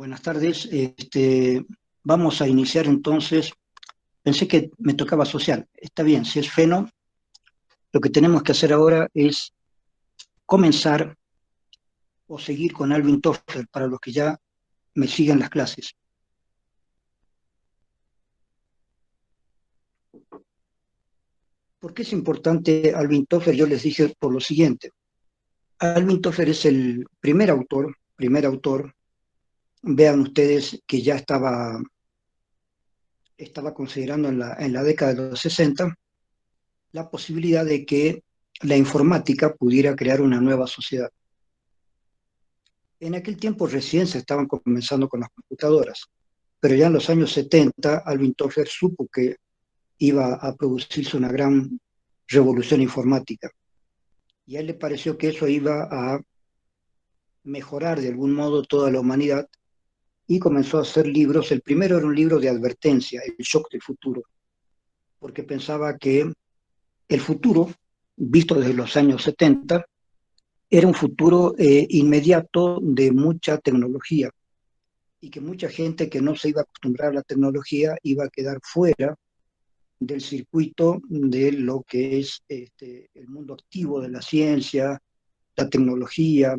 Buenas tardes. Vamos a iniciar entonces. Pensé que me tocaba social. Está bien, si es Feno, lo que tenemos que hacer ahora es comenzar o seguir con Alvin Toffler para los que ya me siguen las clases. ¿Por qué es importante Alvin Toffler? Yo les dije por lo siguiente. Alvin Toffler es el primer autor. Vean ustedes que ya estaba considerando en la década de los 60 la posibilidad de que la informática pudiera crear una nueva sociedad. En aquel tiempo recién se estaban comenzando con las computadoras, pero ya en los años 70 Alvin Toffler supo que iba a producirse una gran revolución informática y a él le pareció que eso iba a mejorar de algún modo toda la humanidad y comenzó a hacer libros. El primero era un libro de advertencia, El shock del futuro, porque pensaba que el futuro, visto desde los años 70, era un futuro inmediato de mucha tecnología y que mucha gente que no se iba a acostumbrar a la tecnología iba a quedar fuera del circuito de lo que es el mundo activo de la ciencia, la tecnología,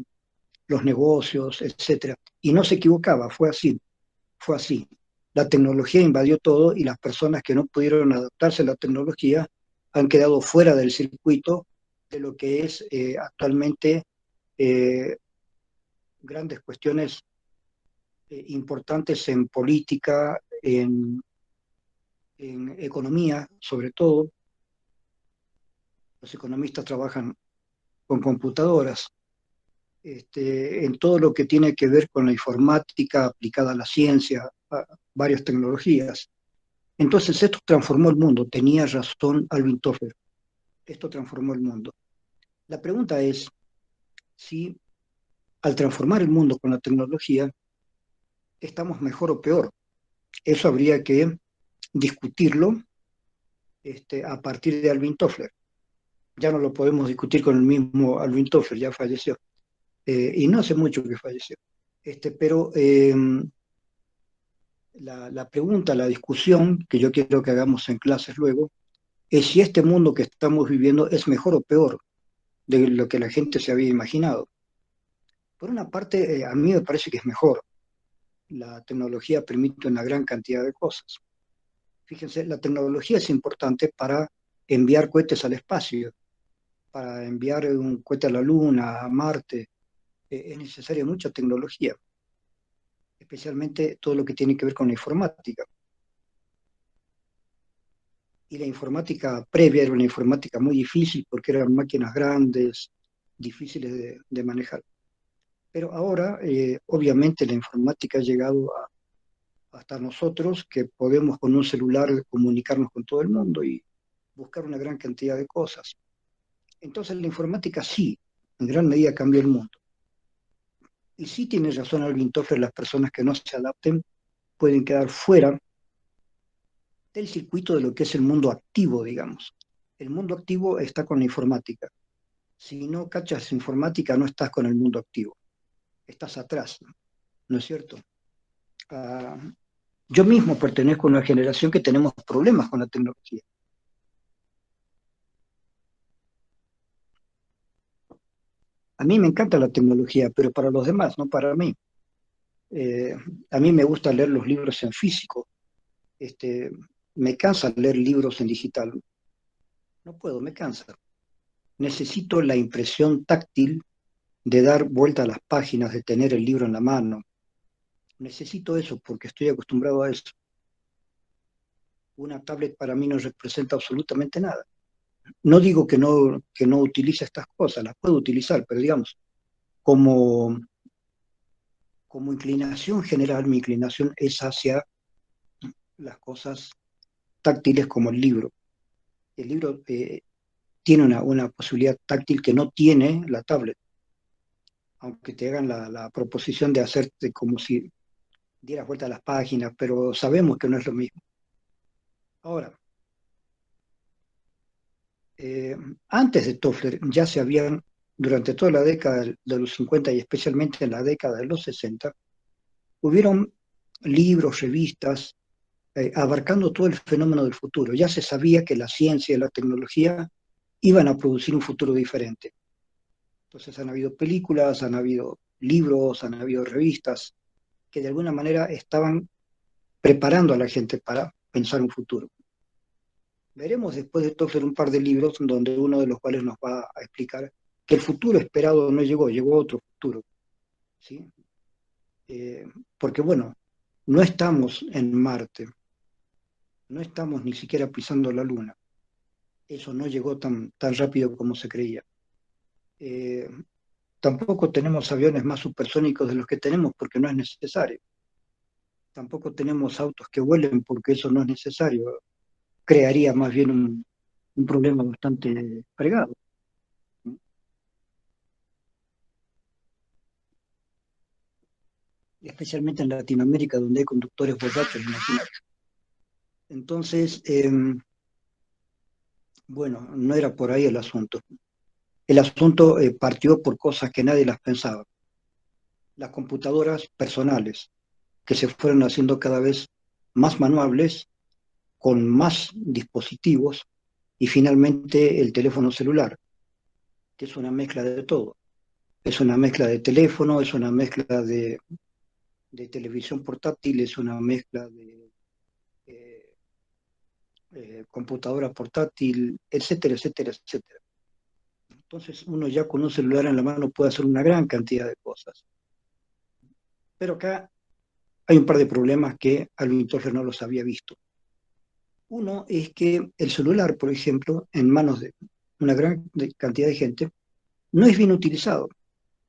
los negocios, etcétera. Y no se equivocaba, fue así. La tecnología invadió todo y las personas que no pudieron adaptarse a la tecnología han quedado fuera del circuito de lo que es actualmente eh, grandes cuestiones importantes en política, en economía, sobre todo. Los economistas trabajan con computadoras, en todo lo que tiene que ver con la informática aplicada a la ciencia, a varias tecnologías. Entonces esto transformó el mundo, tenía razón Alvin Toffler, esto transformó el mundo. La pregunta es si al transformar el mundo con la tecnología estamos mejor o peor. Eso habría que discutirlo a partir de Alvin Toffler. Ya no lo podemos discutir con el mismo Alvin Toffler, ya falleció. Y no hace mucho que falleció. Pero la pregunta, la discusión que yo quiero que hagamos en clases luego, es si este mundo que estamos viviendo es mejor o peor de lo que la gente se había imaginado. Por una parte, a mí me parece que es mejor. La tecnología permite una gran cantidad de cosas. Fíjense, la tecnología es importante para enviar cohetes al espacio, para enviar un cohete a la Luna, a Marte. Es necesaria mucha tecnología, especialmente todo lo que tiene que ver con la informática. Y la informática previa era una informática muy difícil porque eran máquinas grandes, difíciles de manejar. Pero ahora, obviamente, la informática ha llegado hasta nosotros, que podemos con un celular comunicarnos con todo el mundo y buscar una gran cantidad de cosas. Entonces, la informática sí, en gran medida cambió el mundo. Y sí tiene razón Alvin Toffler, las personas que no se adapten pueden quedar fuera del circuito de lo que es el mundo activo, digamos. El mundo activo está con la informática. Si no cachas informática, no estás con el mundo activo. Estás atrás, ¿no es cierto? Ah, yo mismo pertenezco a una generación que tenemos problemas con la tecnología. A mí me encanta la tecnología, pero para los demás, no para mí. Eh, a mí me gusta leer los libros en físico. Este, me cansa leer libros en digital. No puedo, me cansa. Necesito la impresión táctil de dar vuelta a las páginas, de tener el libro en la mano. Necesito eso porque estoy acostumbrado a eso. Una tablet para mí no representa absolutamente nada. No digo que no utilice estas cosas, las puedo utilizar, pero digamos, como, como inclinación general, mi inclinación es hacia las cosas táctiles como el libro. El libro tiene una posibilidad táctil que no tiene la tablet, aunque te hagan la proposición de hacerte como si dieras vuelta a las páginas, pero sabemos que no es lo mismo. Ahora, eh, antes de Toffler ya se habían, durante toda la década de los 50 y especialmente en la década de los 60, hubieron libros, revistas, abarcando todo el fenómeno del futuro. Ya se sabía que la ciencia y la tecnología iban a producir un futuro diferente. Entonces han habido películas, han habido libros, han habido revistas que de alguna manera estaban preparando a la gente para pensar un futuro. Veremos después de Toffler un par de libros donde uno de los cuales nos va a explicar que el futuro esperado no llegó, llegó otro futuro. ¿Sí? Eh, Porque bueno, no estamos en Marte, no estamos ni siquiera pisando la Luna. Eso no llegó tan rápido como se creía. Eh, Tampoco tenemos aviones más supersónicos de los que tenemos porque no es necesario. Tampoco tenemos autos que vuelen porque eso no es necesario. Crearía más bien un problema bastante fregado, especialmente en Latinoamérica, donde hay conductores borrachos, imagínate. Entonces, bueno, no era por ahí el asunto. El asunto partió por cosas que nadie las pensaba. Las computadoras personales, que se fueron haciendo cada vez más manuables, con más dispositivos, y finalmente el teléfono celular, que es una mezcla de todo. Es una mezcla de teléfono, es una mezcla de televisión portátil, es una mezcla de eh, computadora portátil, etcétera, etcétera, etcétera. Entonces uno ya con un celular en la mano puede hacer una gran cantidad de cosas. Pero acá hay un par de problemas que Alvin Toffler no los había visto. Uno es que el celular, por ejemplo, en manos de una gran cantidad de gente, no es bien utilizado.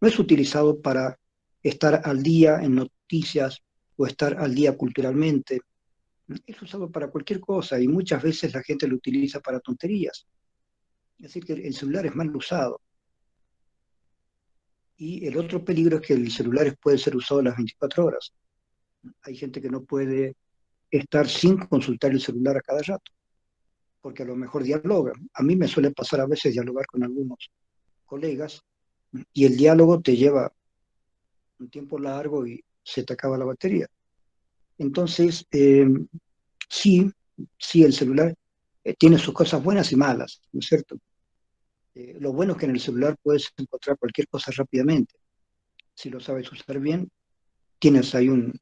No es utilizado para estar al día en noticias o estar al día culturalmente. Es usado para cualquier cosa y muchas veces la gente lo utiliza para tonterías. Es decir, que el celular es mal usado. Y el otro peligro es que el celular puede ser usado las 24 horas. Hay gente que no puede estar sin consultar el celular a cada rato, porque a lo mejor dialoga. A mí me suele pasar a veces dialogar con algunos colegas y el diálogo te lleva un tiempo largo y se te acaba la batería. Entonces, sí, sí, el celular tiene sus cosas buenas y malas, ¿no es cierto? Lo bueno es que en el celular puedes encontrar cualquier cosa rápidamente. Si lo sabes usar bien, tienes ahí un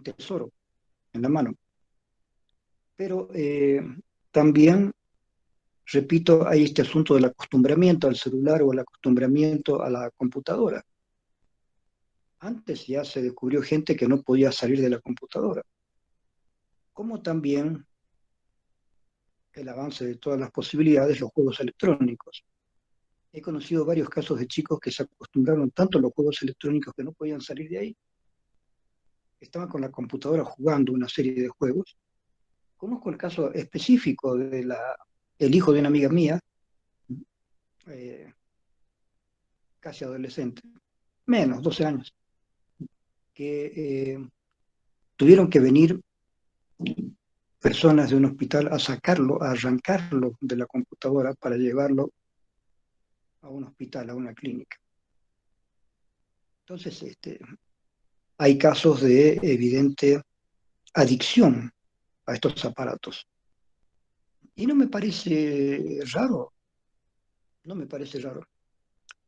tesoro en la mano. Pero también, repito, hay este asunto del acostumbramiento al celular o el acostumbramiento a la computadora. Antes ya se descubrió gente que no podía salir de la computadora, como también el avance de todas las posibilidades, los juegos electrónicos. He conocido varios casos de chicos que se acostumbraron tanto a los juegos electrónicos que no podían salir de ahí. Estaban con la computadora jugando una serie de juegos. Conozco el caso específico el hijo de una amiga mía, eh, casi adolescente, menos, 12 años, que tuvieron que venir personas de un hospital a sacarlo, a arrancarlo de la computadora para llevarlo a un hospital, a una clínica. Entonces, hay casos de evidente adicción a estos aparatos. Y no me parece raro, no me parece raro.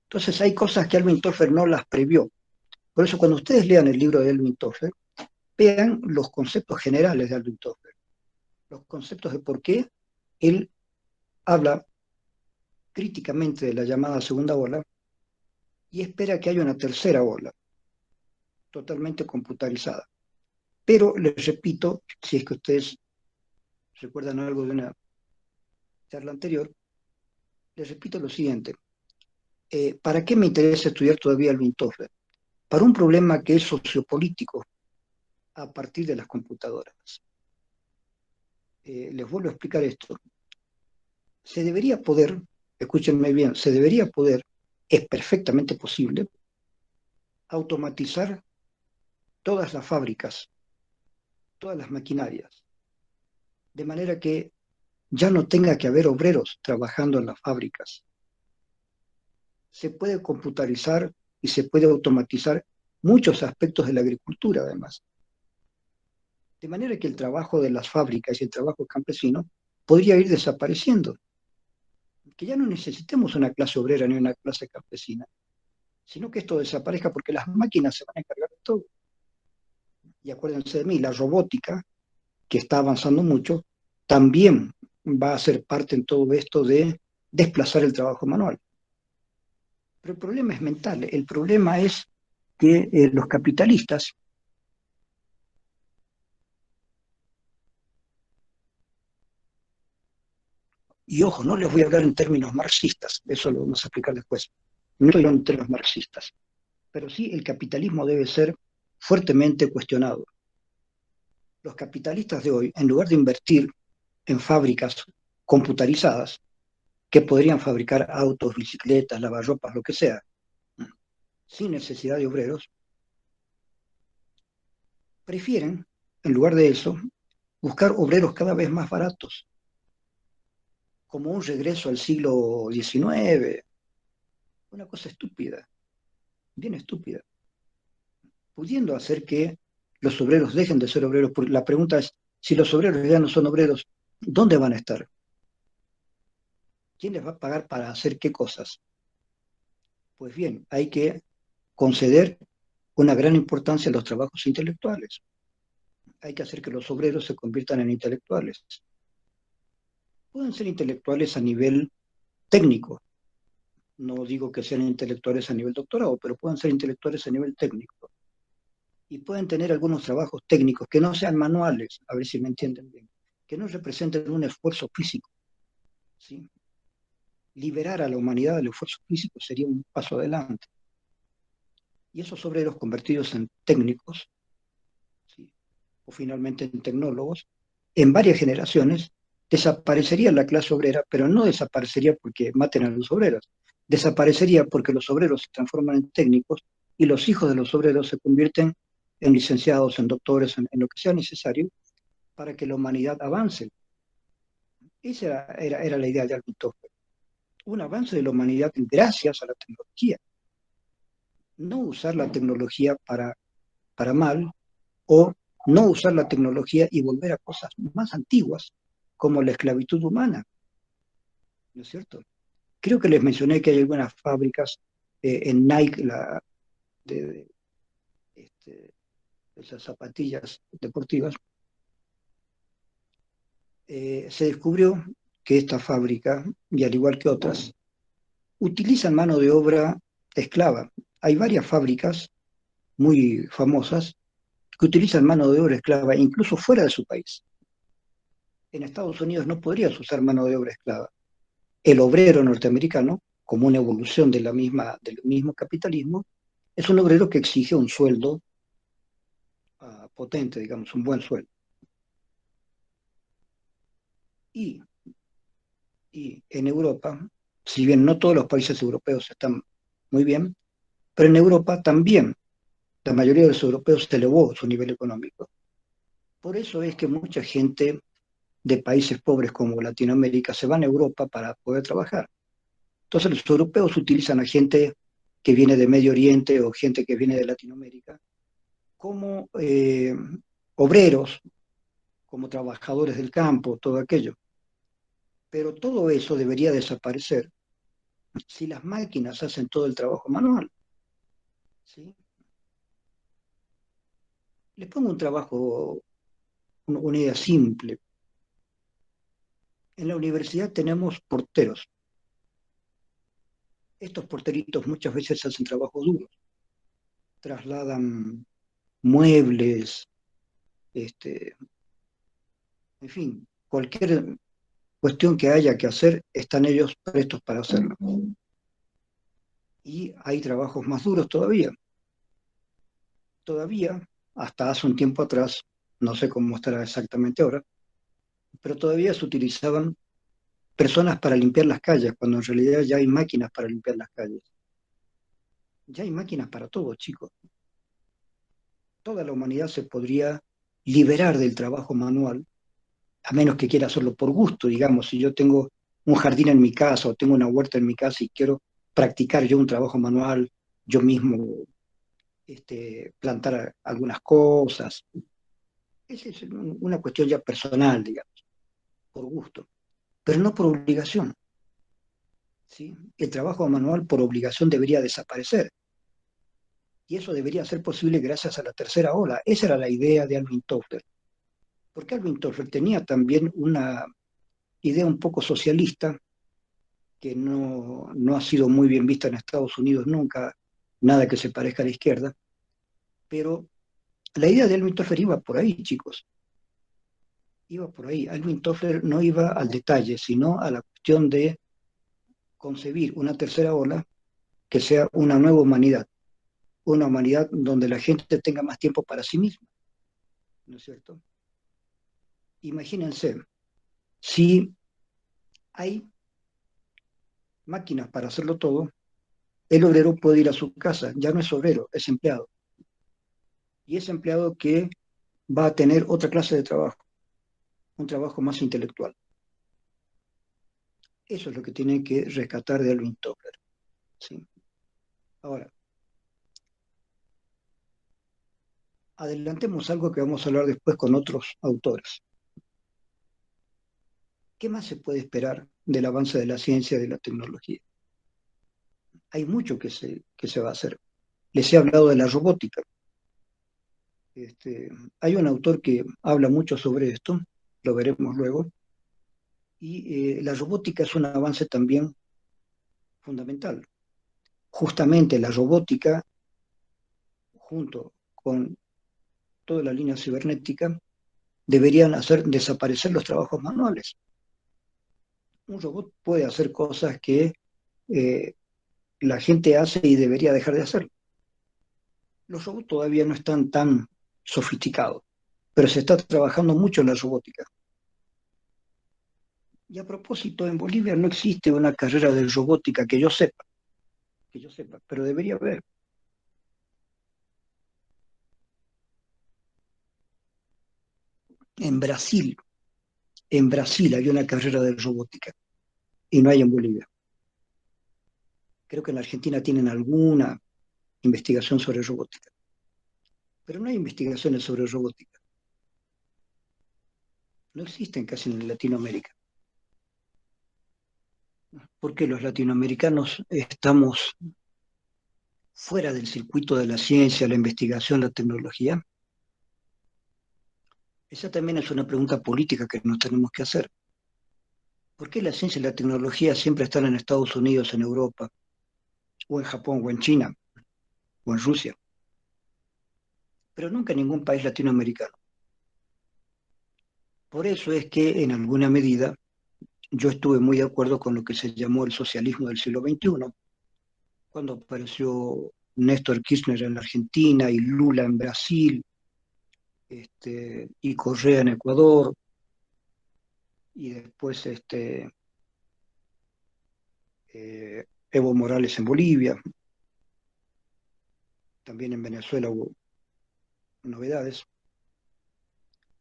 Entonces hay cosas que Alvin Toffler no las previó. Por eso cuando ustedes lean el libro de Alvin Toffler, vean los conceptos generales de Alvin Toffler, los conceptos de por qué él habla críticamente de la llamada segunda ola y espera que haya una tercera ola, totalmente computarizada. Pero les repito, si es que ustedes recuerdan algo de una charla anterior, les repito lo siguiente. ¿Para qué me interesa estudiar todavía Alvin Toffler? Para un problema que es sociopolítico a partir de las computadoras. Les vuelvo a explicar esto. Se debería poder, escúchenme bien, se debería poder, es perfectamente posible, automatizar todas las fábricas, todas las maquinarias, de manera que ya no tenga que haber obreros trabajando en las fábricas. Se puede computarizar y se puede automatizar muchos aspectos de la agricultura además. De manera que el trabajo de las fábricas y el trabajo campesino podría ir desapareciendo, que ya no necesitemos una clase obrera ni una clase campesina, sino que esto desaparezca porque las máquinas se van a encargar de todo. Y acuérdense de mí, la robótica, que está avanzando mucho, también va a ser parte en todo esto de desplazar el trabajo manual. Pero el problema es mental, el problema es que los capitalistas, y ojo, no les voy a hablar en términos marxistas, eso lo vamos a explicar después, no estoy hablando en términos marxistas, pero sí el capitalismo debe ser fuertemente cuestionado. Los capitalistas de hoy, en lugar de invertir en fábricas computarizadas, que podrían fabricar autos, bicicletas, lavarropas, lo que sea, sin necesidad de obreros, prefieren, en lugar de eso, buscar obreros cada vez más baratos, como un regreso al siglo XIX, una cosa estúpida, bien estúpida, pudiendo hacer que los obreros dejen de ser obreros. Porque la pregunta es, si los obreros ya no son obreros, ¿dónde van a estar? ¿Quién les va a pagar para hacer qué cosas? Pues bien, hay que conceder una gran importancia a los trabajos intelectuales. Hay que hacer que los obreros se conviertan en intelectuales. Pueden ser intelectuales a nivel técnico, no digo que sean intelectuales a nivel doctorado, pero pueden ser intelectuales a nivel técnico. Y pueden tener algunos trabajos técnicos que no sean manuales, a ver si me entienden bien, que no representen un esfuerzo físico. ¿Sí? Liberar a la humanidad del esfuerzo físico sería un paso adelante. Y esos obreros convertidos en técnicos, ¿sí? O finalmente en tecnólogos, en varias generaciones desaparecería la clase obrera, pero no desaparecería porque maten a los obreros, desaparecería porque los obreros se transforman en técnicos y los hijos de los obreros se convierten en licenciados, en doctores, en lo que sea necesario para que la humanidad avance. Esa era la idea de Alvin Toffler, un avance de la humanidad gracias a la tecnología, no usar la tecnología para mal o no usar la tecnología y volver a cosas más antiguas como la esclavitud humana, ¿no es cierto? Creo que les mencioné que hay algunas fábricas en Nike, de, de, este, esas zapatillas deportivas. Se descubrió que esta fábrica, y al igual que otras, utilizan mano de obra esclava. Hay varias fábricas muy famosas que utilizan mano de obra esclava incluso fuera de su país. En Estados Unidos no podrías usar mano de obra esclava. El obrero norteamericano, como una evolución del mismo capitalismo, es un obrero que exige un sueldo potente, digamos, un buen sueldo. Y, y en Europa, si bien no todos los países europeos están muy bien, pero en Europa también la mayoría de los europeos se elevó su nivel económico. Por eso es que mucha gente de países pobres como Latinoamérica se van a Europa para poder trabajar. Entonces los europeos utilizan a gente que viene de Medio Oriente o gente que viene de Latinoamérica como obreros, como trabajadores del campo, todo aquello. Pero todo eso debería desaparecer si las máquinas hacen todo el trabajo manual. ¿Sí? Les pongo un trabajo, una idea simple. En la universidad tenemos porteros. Estos porteritos muchas veces hacen trabajos duros, trasladan muebles, este, en fin, cualquier cuestión que haya que hacer, están ellos prestos para hacerlo. Y hay trabajos más duros todavía. Todavía, hasta hace un tiempo atrás, no sé cómo estará exactamente ahora, pero todavía se utilizaban personas para limpiar las calles, cuando en realidad ya hay máquinas para limpiar las calles. Ya hay máquinas para todo, chicos. Toda la humanidad se podría liberar del trabajo manual, a menos que quiera hacerlo por gusto, digamos, si yo tengo un jardín en mi casa o tengo una huerta en mi casa y quiero practicar yo un trabajo manual, yo mismo plantar algunas cosas. Esa es una cuestión ya personal, digamos, por gusto, pero no por obligación. ¿Sí? El trabajo manual por obligación debería desaparecer. Y eso debería ser posible gracias a la tercera ola. Esa era la idea de Alvin Toffler. Porque Alvin Toffler tenía también una idea un poco socialista que no ha sido muy bien vista en Estados Unidos nunca, nada que se parezca a la izquierda, pero la idea de Alvin Toffler iba por ahí, chicos, iba por ahí. Alvin Toffler no iba al detalle, sino a la cuestión de concebir una tercera ola que sea una humanidad donde la gente tenga más tiempo para sí misma, ¿no es cierto? Imagínense, si hay máquinas para hacerlo todo, el obrero puede ir a su casa, ya no es obrero, es empleado. Y es empleado que va a tener otra clase de trabajo, un trabajo más intelectual. Eso es lo que tiene que rescatar de Alvin Toffler. ¿Sí? Ahora, adelantemos algo que vamos a hablar después con otros autores. ¿Qué más se puede esperar del avance de la ciencia y de la tecnología? Hay mucho que se va a hacer. Les he hablado de la robótica. Hay un autor que habla mucho sobre esto, lo veremos luego, y la robótica es un avance también fundamental. Justamente la robótica, junto con toda la línea cibernética, deberían hacer desaparecer los trabajos manuales. Un robot puede hacer cosas que eh, la gente hace y debería dejar de hacer. Los robots todavía no están tan sofisticados, pero se está trabajando mucho en la robótica. Y a propósito, en Bolivia no existe una carrera de robótica que yo sepa, pero debería haber. En Brasil, en Brasil hay una carrera de robótica y no hay en Bolivia. Creo que en la Argentina tienen alguna investigación sobre robótica, pero no hay investigaciones sobre robótica. No existen casi en Latinoamérica, porque los latinoamericanos estamos fuera del circuito de la ciencia, la investigación, la tecnología. Esa también es una pregunta política que nos tenemos que hacer. ¿Por qué la ciencia y la tecnología siempre están en Estados Unidos, en Europa, o en Japón, o en China, o en Rusia, pero nunca en ningún país latinoamericano? Por eso es que, en alguna medida, yo estuve muy de acuerdo con lo que se llamó el socialismo del siglo XXI, cuando apareció Néstor Kirchner en la Argentina y Lula en Brasil, y Correa en Ecuador, y después Evo Morales en Bolivia, también en Venezuela hubo novedades.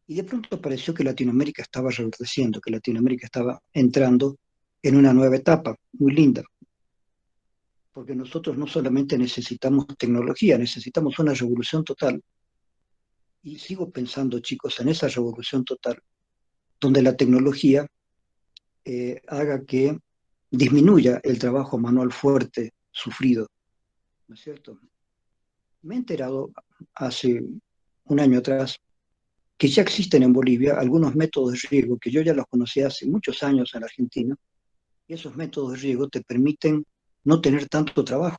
Y de pronto pareció que Latinoamérica estaba reverdeciendo, que Latinoamérica estaba entrando en una nueva etapa muy linda, porque nosotros no solamente necesitamos tecnología, necesitamos una revolución total. Y sigo pensando, chicos, en esa revolución total, donde la tecnología haga que disminuya el trabajo manual fuerte, sufrido, ¿no es cierto? Me he enterado hace un año atrás que ya existen en Bolivia algunos métodos de riego que yo ya los conocía hace muchos años en la Argentina, y esos métodos de riego te permiten no tener tanto trabajo.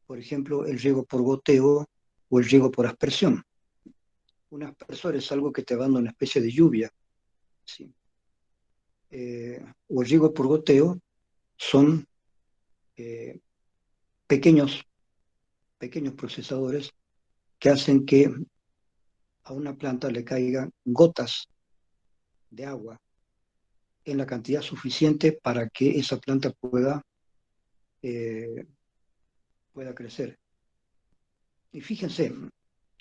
Por ejemplo, el riego por goteo o el riego por aspersión. Un aspersor es algo que te va dando una especie de lluvia, ¿sí? O el riego por goteo son eh, pequeños, pequeños procesadores que hacen que a una planta le caigan gotas de agua en la cantidad suficiente para que esa planta eh, pueda crecer. Y fíjense,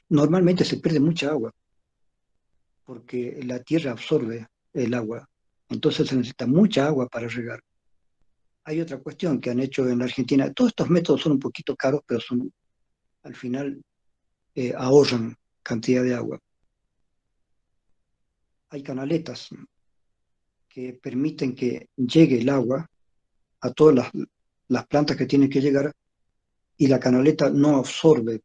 normalmente se pierde mucha agua porque la tierra absorbe el agua, entonces se necesita mucha agua para regar. Hay otra cuestión que han hecho en la Argentina. Todos estos métodos son un poquito caros, pero al final ahorran cantidad de agua. Hay canaletas que permiten que llegue el agua a todas las plantas que tienen que llegar y la canaleta no absorbe.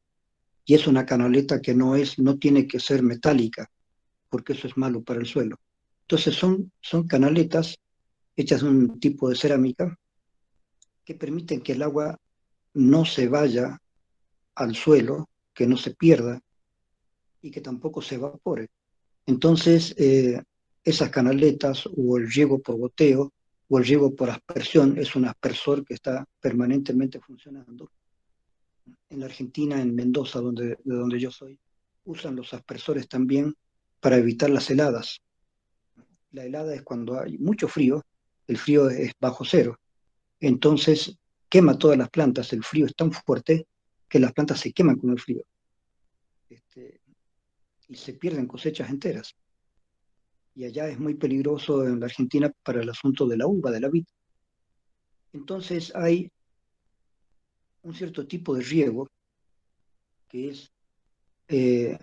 Y es una canaleta que no tiene que ser metálica, porque eso es malo para el suelo. Entonces son canaletas hechas de un tipo de cerámica que permiten que el agua no se vaya al suelo, que no se pierda y que tampoco se evapore. Entonces, esas canaletas o el riego por goteo o el riego por aspersión es un aspersor que está permanentemente funcionando. En la Argentina, en Mendoza, de donde yo soy, usan los aspersores también para evitar las heladas. La helada es cuando hay mucho frío, el frío es bajo cero. Entonces quema todas las plantas, el frío es tan fuerte que las plantas se queman con el frío este, y se pierden cosechas enteras. Y allá es muy peligroso en la Argentina para el asunto de la uva, de la vid. Entonces hay un cierto tipo de riego que es eh,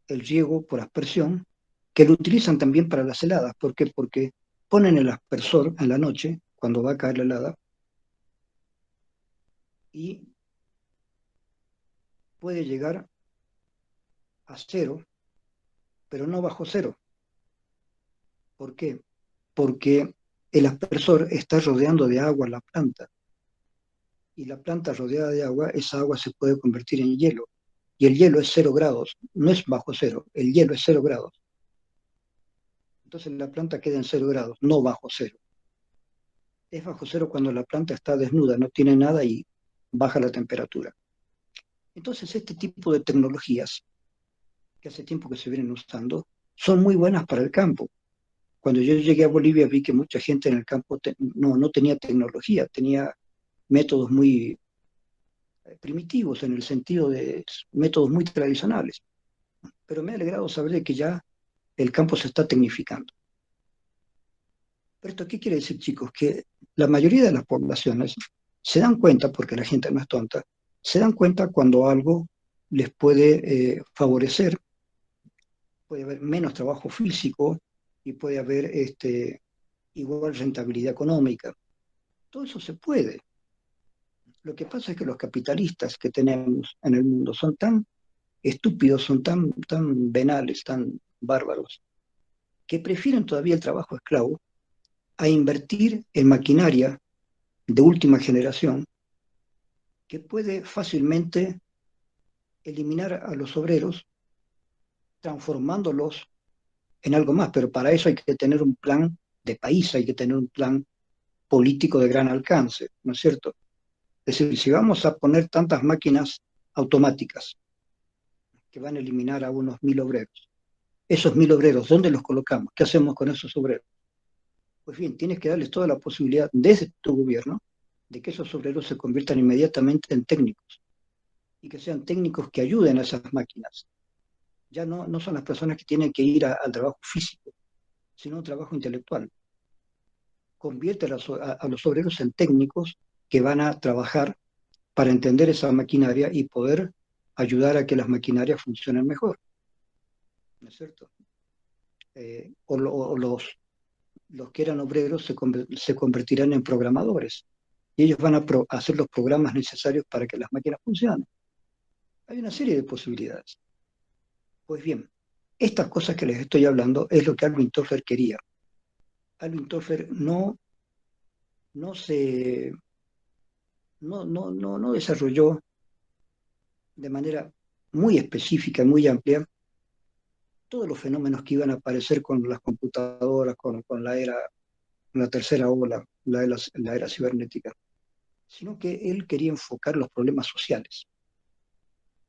el riego por aspersión, que lo utilizan también para las heladas. ¿Por qué? Porque ponen el aspersor en la noche, cuando va a caer la helada, y puede llegar a cero, pero no bajo cero. ¿Por qué? Porque el aspersor está rodeando de agua la planta, y la planta rodeada de agua, esa agua se puede convertir en hielo, y el hielo es 0 grados, no es bajo cero, el hielo es 0 grados. Entonces la planta queda en 0 grados, no bajo cero. Es bajo cero cuando la planta está desnuda, no tiene nada y baja la temperatura. Entonces este tipo de tecnologías, que hace tiempo que se vienen usando, son muy buenas para el campo. Cuando yo llegué a Bolivia vi que mucha gente en el campo no tenía tecnología, tenía métodos muy primitivos en el sentido de métodos muy tradicionales. Pero me ha alegrado saber de que ya el campo se está tecnificando. ¿Pero esto qué quiere decir, chicos? Que la mayoría de las poblaciones se dan cuenta, porque la gente no es tonta, se dan cuenta cuando algo les puede favorecer, puede haber menos trabajo físico y puede haber igual rentabilidad económica. Todo eso se puede. Lo que pasa es que los capitalistas que tenemos en el mundo son tan estúpidos, son tan venales, tan bárbaros, que prefieren todavía el trabajo esclavo a invertir en maquinaria de última generación que puede fácilmente eliminar a los obreros transformándolos en algo más, pero para eso hay que tener un plan de país, hay que tener un plan político de gran alcance, ¿no es cierto? Es decir, si vamos a poner tantas máquinas automáticas que van a eliminar a unos 1.000 obreros, esos 1.000 obreros, ¿dónde los colocamos? ¿Qué hacemos con esos obreros? Pues bien, tienes que darles toda la posibilidad desde tu gobierno de que esos obreros se conviertan inmediatamente en técnicos y que sean técnicos que ayuden a esas máquinas. Ya no son las personas que tienen que ir al trabajo físico, sino un trabajo intelectual. Convierte a los obreros en técnicos que van a trabajar para entender esa maquinaria y poder ayudar a que las maquinarias funcionen mejor, ¿no es cierto? O los que eran obreros se convertirán en programadores y ellos van a hacer los programas necesarios para que las máquinas funcionen. Hay una serie de posibilidades. Pues bien, estas cosas que les estoy hablando es lo que Alvin Toffler quería. Alvin Toffler no se no desarrolló de manera muy específica, muy amplia, todos los fenómenos que iban a aparecer con las computadoras, con la tercera ola, la era cibernética, sino que él quería enfocar los problemas sociales.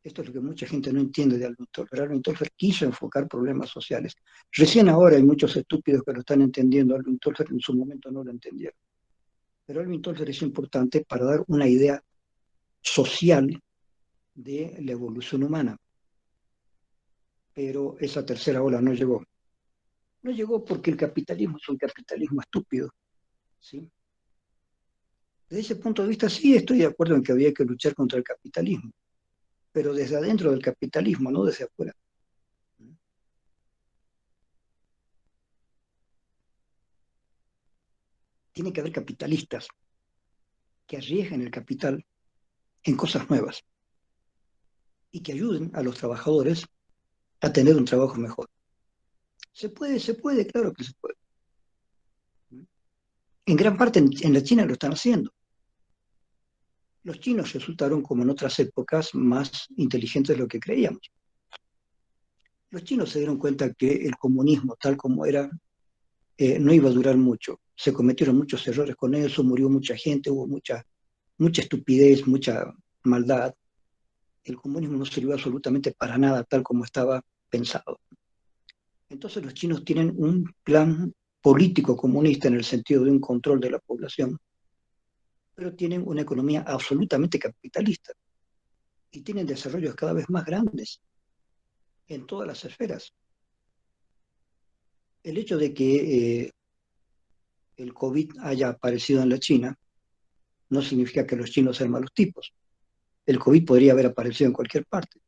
Esto es lo que mucha gente no entiende de Alvin Toffler. Alvin Toffler quiso enfocar problemas sociales. Recién ahora hay muchos estúpidos que lo están entendiendo. Alvin Toffler en su momento no lo entendieron. Pero Alvin Toffler es importante para dar una idea social de la evolución humana. Pero esa tercera ola no llegó. No llegó porque el capitalismo es un capitalismo estúpido. ¿Sí? Desde ese punto de vista, sí estoy de acuerdo en que había que luchar contra el capitalismo. pero desde adentro del capitalismo, no desde afuera. Tiene que haber capitalistas que arriesguen el capital en cosas nuevas y que ayuden a los trabajadores a tener un trabajo mejor. Se puede, claro que se puede. En gran parte en la China lo están haciendo. Los chinos resultaron, como en otras épocas, más inteligentes de lo que creíamos. Los chinos se dieron cuenta que el comunismo, tal como era, no iba a durar mucho. Se cometieron muchos errores con eso, murió mucha gente, hubo mucha estupidez, mucha maldad. El comunismo no sirvió absolutamente para nada tal como estaba pensado. Entonces los chinos tienen un plan político comunista en el sentido de un control de la población, pero tienen una economía absolutamente capitalista y tienen desarrollos cada vez más grandes en todas las esferas. El hecho de que el COVID haya aparecido en la China no significa que los chinos sean malos tipos. El COVID podría haber aparecido en cualquier parte.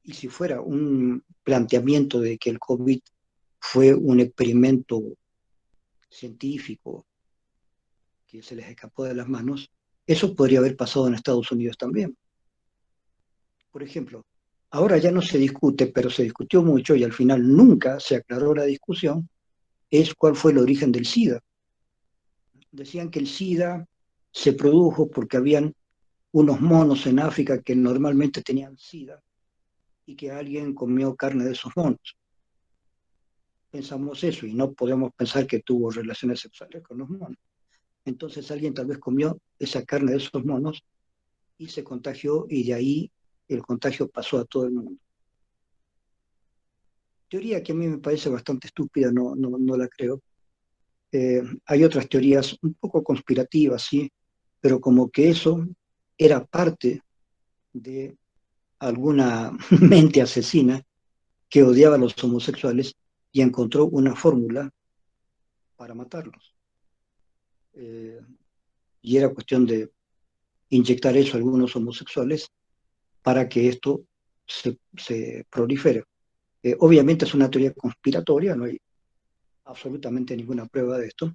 Y si fuera un planteamiento de que el COVID fue un experimento científico que se les escapó de las manos, eso podría haber pasado en Estados Unidos también. Por ejemplo, ahora ya no se discute, pero se discutió mucho y al final nunca se aclaró la discusión, es cuál fue el origen del SIDA. Decían que el SIDA se produjo porque habían unos monos en África que normalmente tenían SIDA y que alguien comió carne de esos monos. Pensamos eso y no podemos pensar que tuvo relaciones sexuales con los monos. Entonces alguien tal vez comió esa carne de esos monos y se contagió y de ahí el contagio pasó a todo el mundo. Teoría que a mí me parece bastante estúpida, no la creo. Hay otras teorías un poco conspirativas, sí, pero como que eso era parte de alguna mente asesina que odiaba a los homosexuales y encontró una fórmula para matarlos. Eh, y era cuestión de inyectar eso a algunos homosexuales para que esto se prolifere. Obviamente es una teoría conspiratoria, no hay absolutamente ninguna prueba de esto,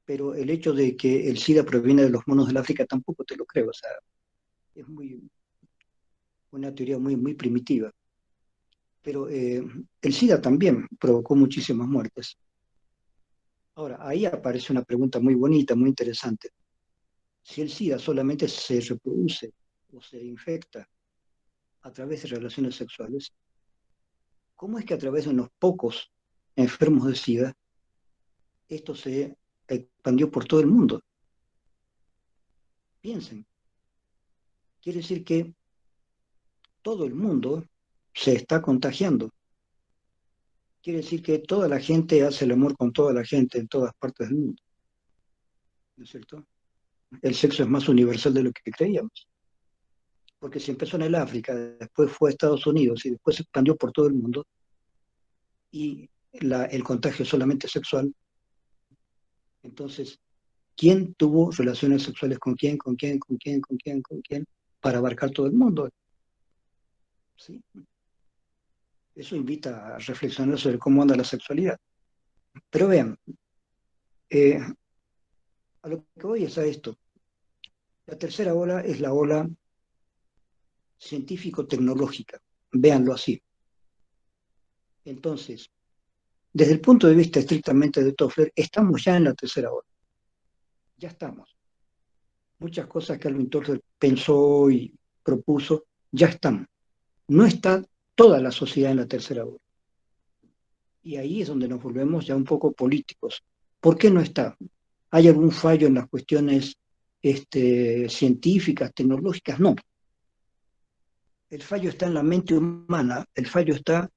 pero el hecho de que el SIDA proviene de los monos del África tampoco te lo creo, o sea, es una teoría muy primitiva. Pero el SIDA también provocó muchísimas muertes. Ahora, ahí aparece una pregunta muy bonita, muy interesante. Si el SIDA solamente se reproduce o se infecta a través de relaciones sexuales, ¿cómo es que a través de unos pocos enfermos de SIDA esto se expandió por todo el mundo? Piensen, quiere decir que todo el mundo se está contagiando. Quiere decir que toda la gente hace el amor con toda la gente en todas partes del mundo, ¿no es cierto? El sexo es más universal de lo que creíamos. Porque si empezó en el África, después fue a Estados Unidos y después se expandió por todo el mundo y el contagio es solamente sexual, entonces, ¿quién tuvo relaciones sexuales con quién, con quién, con quién, con quién, con quién, para abarcar todo el mundo? ¿Sí? Eso invita a reflexionar sobre cómo anda la sexualidad. Pero vean, eh, a lo que voy es a esto. La tercera ola es la ola científico-tecnológica. Véanlo así. Entonces, desde el punto de vista estrictamente de Toffler, estamos ya en la tercera ola. Ya estamos. Muchas cosas que Alvin Toffler pensó y propuso ya están. No está toda la sociedad en la tercera ola. Y ahí es donde nos volvemos ya un poco políticos. ¿Por qué no está? ¿Hay algún fallo en las cuestiones científicas, tecnológicas? No. El fallo está en la mente humana, el fallo está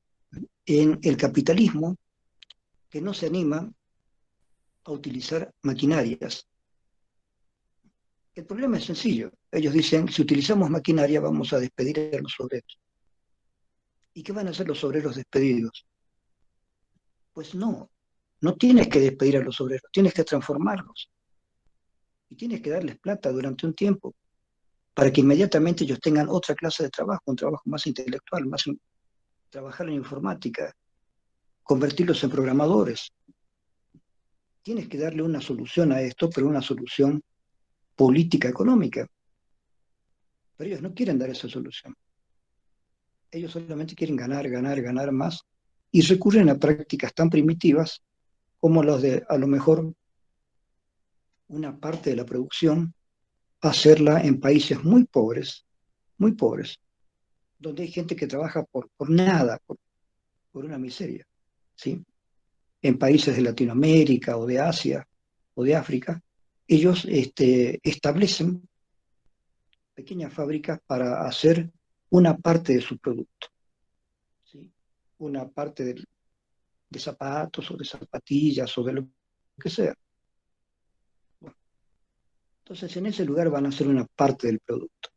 en el capitalismo que no se anima a utilizar maquinarias. El problema es sencillo. Ellos dicen, si utilizamos maquinaria vamos a despedir a los obreros. ¿Y qué van a hacer los obreros despedidos? Pues no tienes que despedir a los obreros, tienes que transformarlos y tienes que darles plata durante un tiempo. para que inmediatamente ellos tengan otra clase de trabajo, un trabajo más intelectual, trabajar en informática, convertirlos en programadores. Tienes que darle una solución a esto, pero una solución política económica. Pero ellos no quieren dar esa solución. Ellos solamente quieren ganar, ganar, ganar más y recurren a prácticas tan primitivas como las de, a lo mejor, una parte de la producción, hacerla en países muy pobres, donde hay gente que trabaja por nada, por una miseria, ¿sí? En países de Latinoamérica o de Asia o de África, ellos establecen pequeñas fábricas para hacer una parte de su producto, ¿sí? Una parte de zapatos o de zapatillas o de lo que sea. Bueno, entonces en ese lugar van a hacer una parte del producto.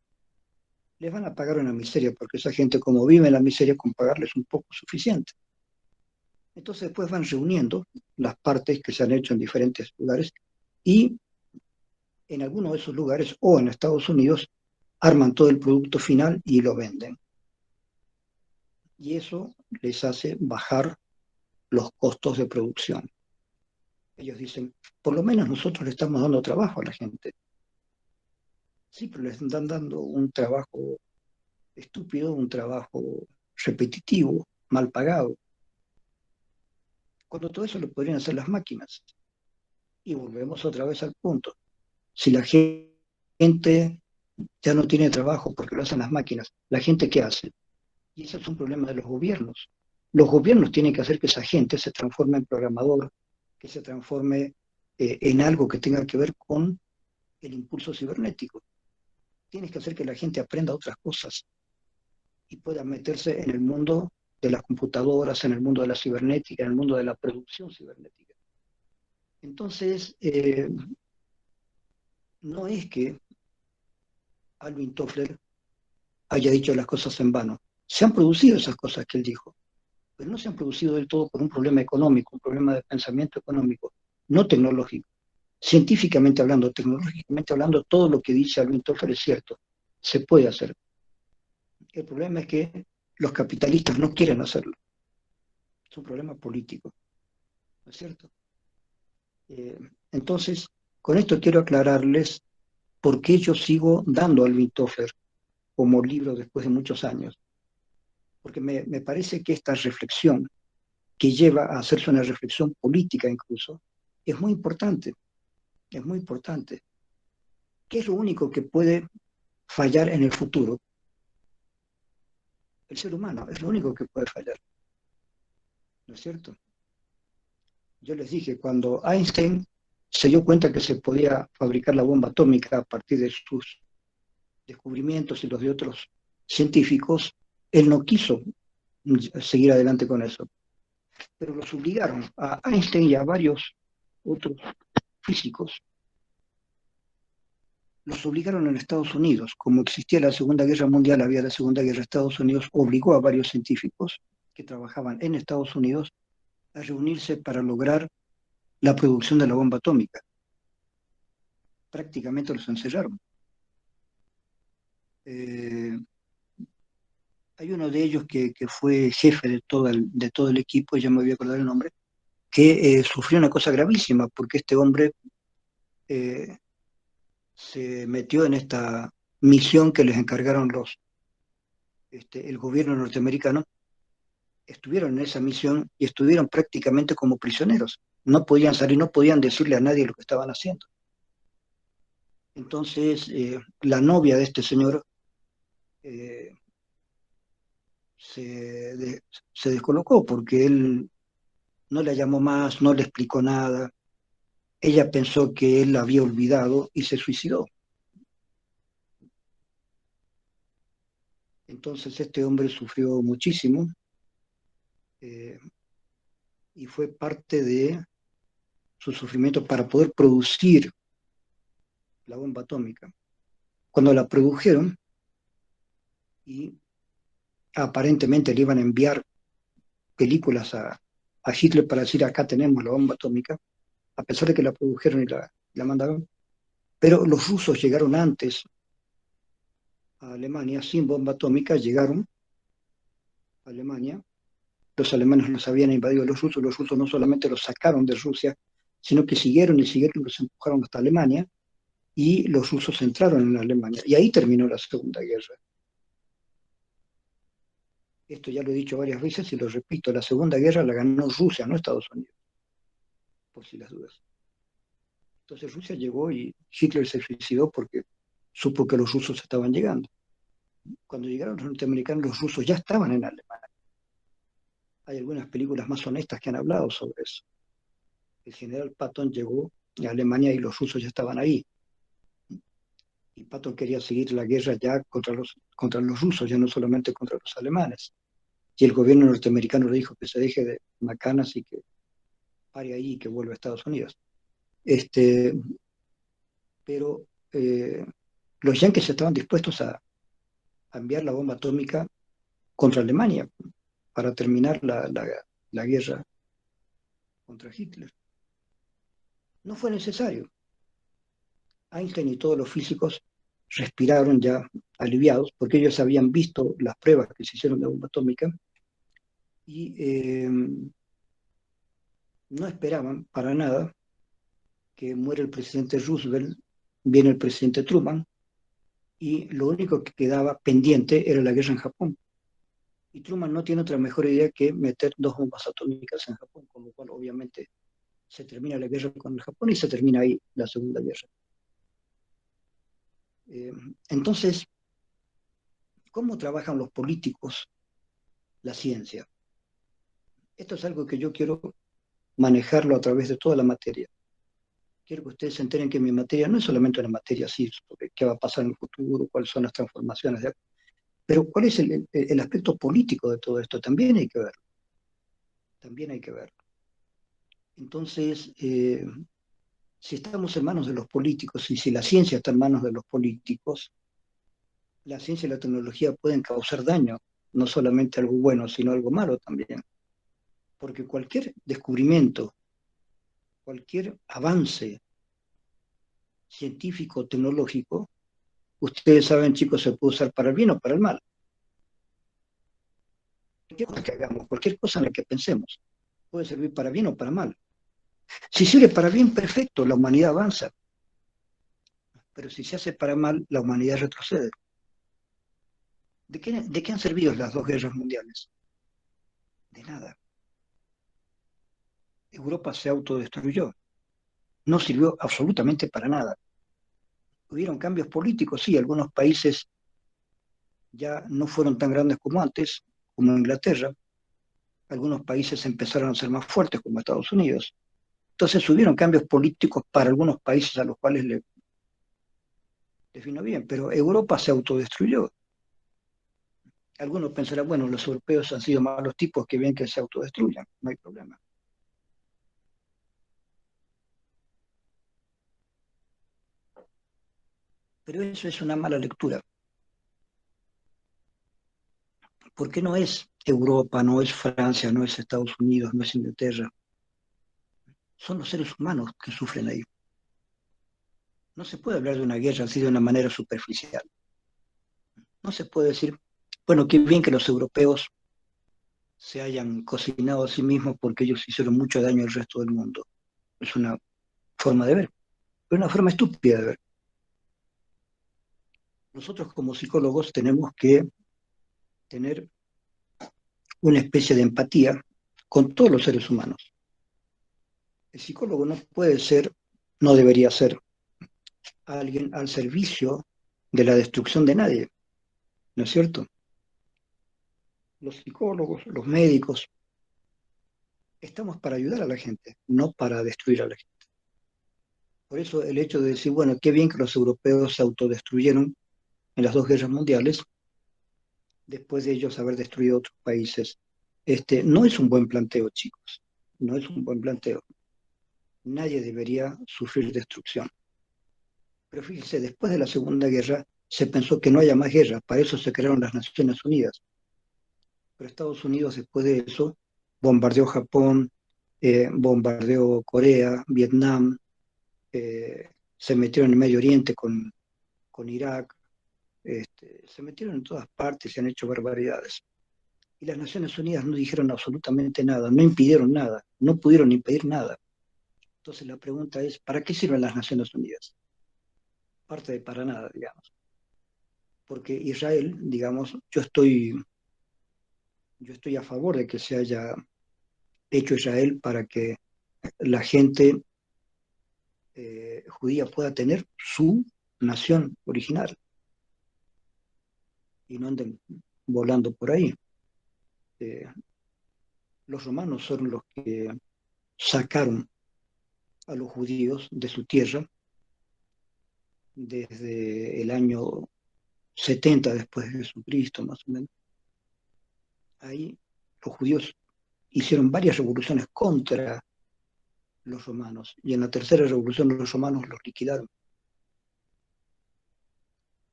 Les van a pagar una miseria porque esa gente como vive en la miseria con pagarles un poco suficiente. Entonces después van reuniendo las partes que se han hecho en diferentes lugares y en algunos de esos lugares o en Estados Unidos arman todo el producto final y lo venden. Y eso les hace bajar los costos de producción. Ellos dicen, por lo menos nosotros le estamos dando trabajo a la gente. Sí, pero les están dando un trabajo estúpido, un trabajo repetitivo, mal pagado, cuando todo eso lo podrían hacer las máquinas. Y volvemos otra vez al punto. Si la gente ya no tiene trabajo porque lo hacen las máquinas, ¿la gente qué hace? Y ese es un problema de los gobiernos. Los gobiernos tienen que hacer que esa gente se transforme en programador, que se transforme en algo que tenga que ver con el impulso cibernético. Tienes que hacer que la gente aprenda otras cosas y pueda meterse en el mundo de las computadoras, en el mundo de la cibernética, en el mundo de la producción cibernética. Entonces, no es que Alvin Toffler haya dicho las cosas en vano. Se han producido esas cosas que él dijo, pero no se han producido del todo por un problema económico, un problema de pensamiento económico, no tecnológico. Científicamente hablando, tecnológicamente hablando, todo lo que dice Alvin Toffler es cierto, se puede hacer. El problema es que los capitalistas no quieren hacerlo. Es un problema político, ¿no es cierto? Eh, entonces, con esto quiero aclararles por qué yo sigo dando a Alvin Toffler como libro después de muchos años. Porque me parece que esta reflexión, que lleva a hacerse una reflexión política incluso, es muy importante, es muy importante. ¿Qué es lo único que puede fallar en el futuro? El ser humano es lo único que puede fallar, ¿no es cierto? Yo les dije, cuando Einstein se dio cuenta que se podía fabricar la bomba atómica a partir de sus descubrimientos y los de otros científicos, él no quiso seguir adelante con eso. Pero los obligaron a Einstein y a varios otros físicos, los obligaron en Estados Unidos. Como existía la Segunda Guerra Mundial, había la Segunda Guerra, Estados Unidos obligó a varios científicos que trabajaban en Estados Unidos a reunirse para lograr la producción de la bomba atómica. Prácticamente los encerraron. Eh, Hay uno de ellos que fue jefe de todo el equipo, ya me voy a acordar el nombre, que sufrió una cosa gravísima, porque este hombre eh, se metió en esta misión que les encargaron el gobierno norteamericano, estuvieron en esa misión y estuvieron prácticamente como prisioneros. No podían salir, no podían decirle a nadie lo que estaban haciendo. Entonces, la novia de este señor eh, se, se descolocó porque él no la llamó más, no le explicó nada. Ella pensó que él la había olvidado y se suicidó. Entonces este hombre sufrió muchísimo eh, y fue parte de su sufrimiento para poder producir la bomba atómica. Cuando la produjeron y aparentemente le iban a enviar películas a Hitler para decir acá tenemos la bomba atómica, a pesar de que la produjeron y la mandaron, pero los rusos llegaron antes a Alemania sin bomba atómica, llegaron a Alemania. Los alemanes los habían invadido los rusos no solamente los sacaron de Rusia, sino que siguieron y siguieron, los empujaron hasta Alemania, y los rusos entraron en Alemania. Y ahí terminó la Segunda Guerra. Esto ya lo he dicho varias veces y lo repito, la Segunda Guerra la ganó Rusia, no Estados Unidos, por si las dudas. Entonces Rusia llegó y Hitler se suicidó porque supo que los rusos estaban llegando. Cuando llegaron los norteamericanos, los rusos ya estaban en Alemania. Hay algunas películas más honestas que han hablado sobre eso. El general Patton llegó a Alemania y los rusos ya estaban ahí. Y Patton quería seguir la guerra ya contra los rusos, ya no solamente contra los alemanes. Y el gobierno norteamericano le dijo que se deje de macanas y que pare ahí y que vuelva a Estados Unidos. Este, pero los yanquis estaban dispuestos a enviar la bomba atómica contra Alemania para terminar la guerra contra Hitler. No fue necesario. Einstein y todos los físicos respiraron ya aliviados porque ellos habían visto las pruebas que se hicieron de bomba atómica y no esperaban para nada que muere el presidente Roosevelt, viene el presidente Truman, y lo único que quedaba pendiente era la guerra en Japón. Y Truman no tiene otra mejor idea que meter dos bombas atómicas en Japón, con lo cual obviamente se termina la guerra con el Japón y se termina ahí la Segunda Guerra. Eh, entonces, ¿cómo trabajan los políticos la ciencia? Esto es algo que yo quiero manejarlo a través de toda la materia. Quiero que ustedes se enteren que mi materia no es solamente una materia así, sobre qué va a pasar en el futuro, cuáles son las transformaciones, pero cuál es el aspecto político de todo esto, también hay que verlo, también hay que verlo. Entonces, si estamos en manos de los políticos y si la ciencia está en manos de los políticos, la ciencia y la tecnología pueden causar daño, no solamente algo bueno, sino algo malo también. Porque cualquier descubrimiento, cualquier avance científico, tecnológico, ustedes saben, chicos, se puede usar para el bien o para el mal. Cualquier cosa que hagamos, cualquier cosa en la que pensemos, puede servir para bien o para mal. Si sirve para bien, perfecto, la humanidad avanza. Pero si se hace para mal, la humanidad retrocede. ¿De qué han servido las dos guerras mundiales? De nada. Europa se autodestruyó. No sirvió absolutamente para nada. Hubieron cambios políticos, sí, algunos países ya no fueron tan grandes como antes, como Inglaterra. Algunos países empezaron a ser más fuertes, como Estados Unidos. Entonces hubieron cambios políticos para algunos países a los cuales les vino bien, pero Europa se autodestruyó. Algunos pensarán, bueno, los europeos han sido malos tipos que bien que se autodestruyan, no hay problema. Pero eso es una mala lectura. Porque no es Europa, no es Francia, no es Estados Unidos, no es Inglaterra. Son los seres humanos que sufren ahí. No se puede hablar de una guerra así de una manera superficial. No se puede decir, bueno, qué bien que los europeos se hayan cocinado a sí mismos porque ellos hicieron mucho daño al resto del mundo. Es una forma de ver, pero una forma estúpida de ver. Nosotros como psicólogos tenemos que tener una especie de empatía con todos los seres humanos. El psicólogo no puede ser, no debería ser alguien al servicio de la destrucción de nadie, ¿no es cierto? Los psicólogos, los médicos, estamos para ayudar a la gente, no para destruir a la gente. Por eso el hecho de decir, bueno, qué bien que los europeos se autodestruyeron en las dos guerras mundiales, después de ellos haber destruido otros países, no es un buen planteo, chicos, no es un buen planteo. Nadie debería sufrir destrucción. Pero fíjense, después de la Segunda Guerra se pensó que no haya más guerra, para eso se crearon las Naciones Unidas. Pero Estados Unidos después de eso bombardeó Japón, bombardeó Corea, Vietnam, se metió en el Medio Oriente con Irak, se metieron en todas partes y han hecho barbaridades. Y las Naciones Unidas no dijeron absolutamente nada, no impidieron nada, no pudieron impedir nada. Entonces la pregunta es, ¿para qué sirven las Naciones Unidas? Parte de para nada, digamos. Porque Israel, digamos, yo estoy a favor de que se haya hecho Israel para que la gente judía pueda tener su nación original y no anden volando por ahí. Eh, los romanos son los que sacaron a los judíos de su tierra desde el año 70 después de Jesucristo, más o menos. Ahí los judíos hicieron varias revoluciones contra los romanos y en la tercera revolución los romanos los liquidaron.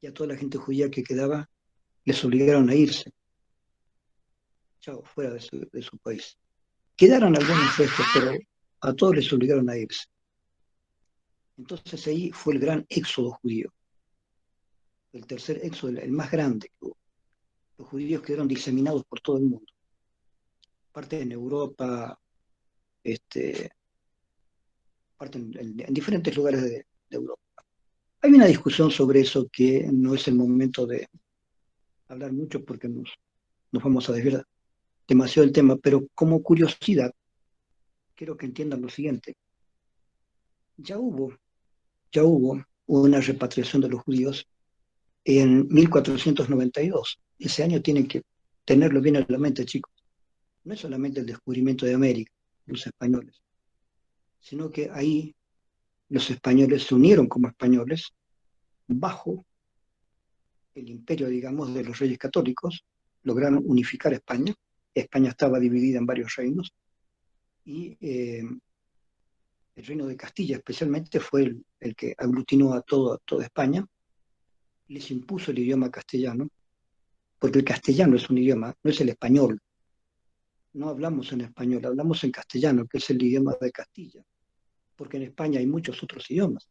Y a toda la gente judía que quedaba les obligaron a irse, chao, fuera de su país. Quedaron algunos restos, pero a todos les obligaron a irse. Entonces ahí fue el gran éxodo judío, el tercer éxodo, el más grande que hubo. Los judíos quedaron diseminados por todo el mundo, parte en Europa, este, parte en diferentes lugares de Europa. Hay una discusión sobre eso que no es el momento de hablar mucho porque nos vamos a desviar demasiado del tema, pero como curiosidad, quiero que entiendan lo siguiente. Ya hubo, ya hubo una repatriación de los judíos en 1492. Ese año tienen que tenerlo bien en la mente, chicos. No es solamente el descubrimiento de América, los españoles, sino que ahí los españoles se unieron como españoles bajo el imperio, digamos, de los reyes católicos, lograron unificar España. España estaba dividida en varios reinos y el reino de Castilla especialmente fue el que aglutinó a toda España, les impuso el idioma castellano, porque el castellano es un idioma, no es el español. No hablamos en español, hablamos en castellano, que es el idioma de Castilla, porque en España hay muchos otros idiomas.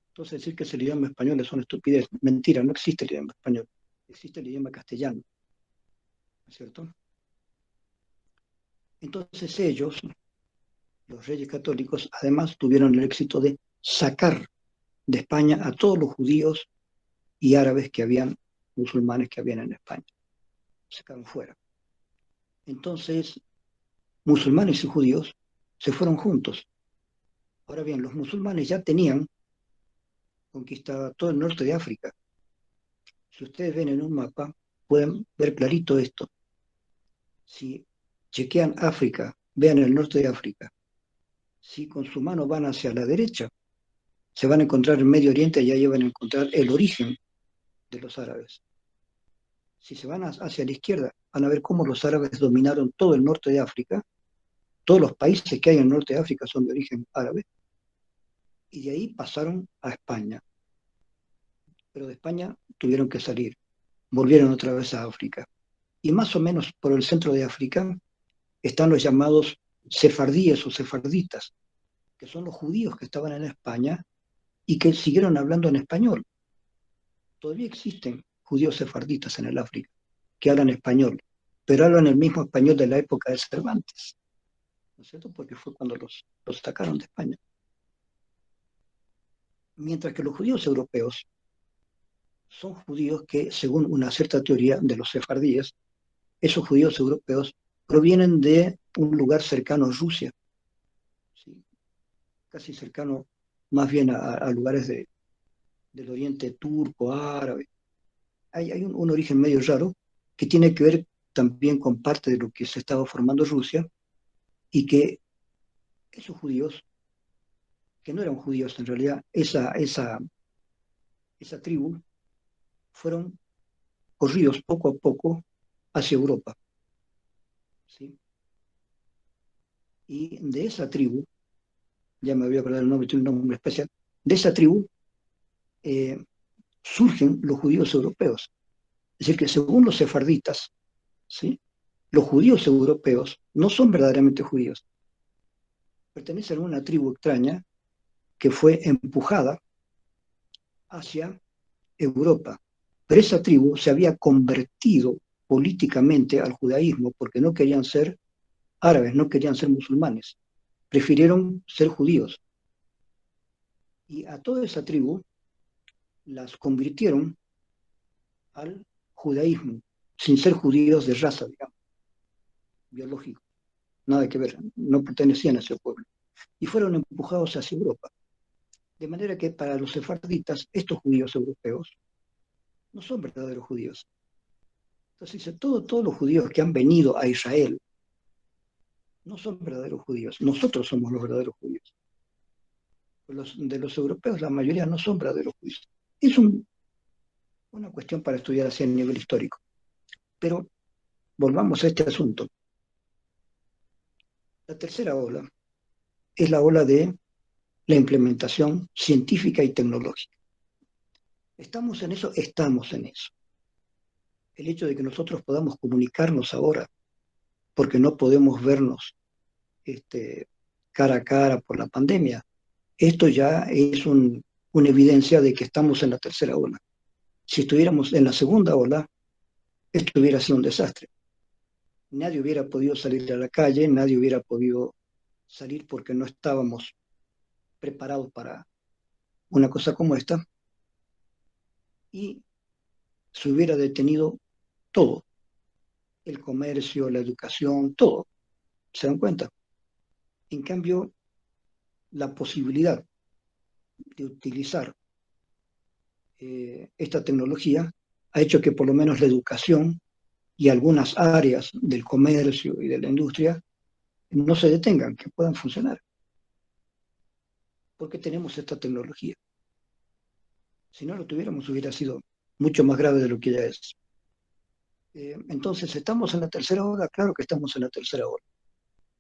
Entonces decir que es el idioma español es una estupidez. Mentira, no existe el idioma español, existe el idioma castellano, ¿no es cierto? Entonces ellos, los reyes católicos, además tuvieron el éxito de sacar de España a todos los judíos y árabes que habían, musulmanes que habían en España. Sacaron fuera. Entonces, musulmanes y judíos se fueron juntos. Ahora bien, los musulmanes ya tenían conquistado todo el norte de África. Si ustedes ven en un mapa, pueden ver clarito esto. Si chequean África, vean el norte de África. Si con su mano van hacia la derecha, se van a encontrar en Medio Oriente y ahí van a encontrar el origen de los árabes. Si se van hacia la izquierda, van a ver cómo los árabes dominaron todo el norte de África. Todos los países que hay en el norte de África son de origen árabe. Y de ahí pasaron a España. Pero de España tuvieron que salir. Volvieron otra vez a África. Y más o menos por el centro de África están los llamados sefardíes o sefarditas, que son los judíos que estaban en España y que siguieron hablando en español. Todavía existen judíos sefarditas en el África que hablan español, pero hablan el mismo español de la época de Cervantes, ¿no es cierto? Porque fue cuando los sacaron de España. Mientras que los judíos europeos son judíos que, según una cierta teoría de los sefardíes, esos judíos europeos provienen de un lugar cercano a Rusia, ¿sí? Casi cercano más bien a lugares del oriente turco, árabe. Hay un origen medio raro que tiene que ver también con parte de lo que se estaba formando Rusia y que esos judíos, que no eran judíos en realidad, esa tribu, fueron corridos poco a poco hacia Europa, ¿sí? Y de esa tribu, ya me voy a acordar el nombre, tiene un nombre especial, de esa tribu eh, surgen los judíos europeos. Es decir, que según los sefarditas, ¿sí? Los judíos europeos no son verdaderamente judíos, pertenecen a una tribu extraña que fue empujada hacia Europa. pero esa tribu se había convertido políticamente al judaísmo porque no querían ser árabes, no querían ser musulmanes, prefirieron ser judíos. Y a toda esa tribu las convirtieron al judaísmo, sin ser judíos de raza, digamos, biológico, nada que ver, no pertenecían a ese pueblo. Y fueron empujados hacia Europa. De manera que para los sefarditas, estos judíos europeos no son verdaderos judíos. Entonces dice, todos los judíos que han venido a Israel no son verdaderos judíos, nosotros somos los verdaderos judíos. De los europeos la mayoría no son verdaderos judíos. Es una cuestión para estudiar así a nivel histórico. Pero volvamos a este asunto. La tercera ola es la ola de la implementación científica y tecnológica. ¿Estamos en eso? Estamos en eso. El hecho de que nosotros podamos comunicarnos ahora, porque no podemos vernos cara a cara por la pandemia, esto ya es una evidencia de que estamos en la tercera ola. Si estuviéramos en la segunda ola, esto hubiera sido un desastre. Nadie hubiera podido salir a la calle, nadie hubiera podido salir porque no estábamos preparados para una cosa como esta, y se hubiera detenido todo, el comercio, la educación, todo. ¿Se dan cuenta? En cambio, la posibilidad de utilizar esta tecnología ha hecho que por lo menos la educación y algunas áreas del comercio y de la industria no se detengan, que puedan funcionar, porque tenemos esta tecnología. Si no lo tuviéramos, hubiera sido mucho más grave de lo que ya es. Entonces, ¿estamos en la tercera ola? Claro que estamos en la tercera ola.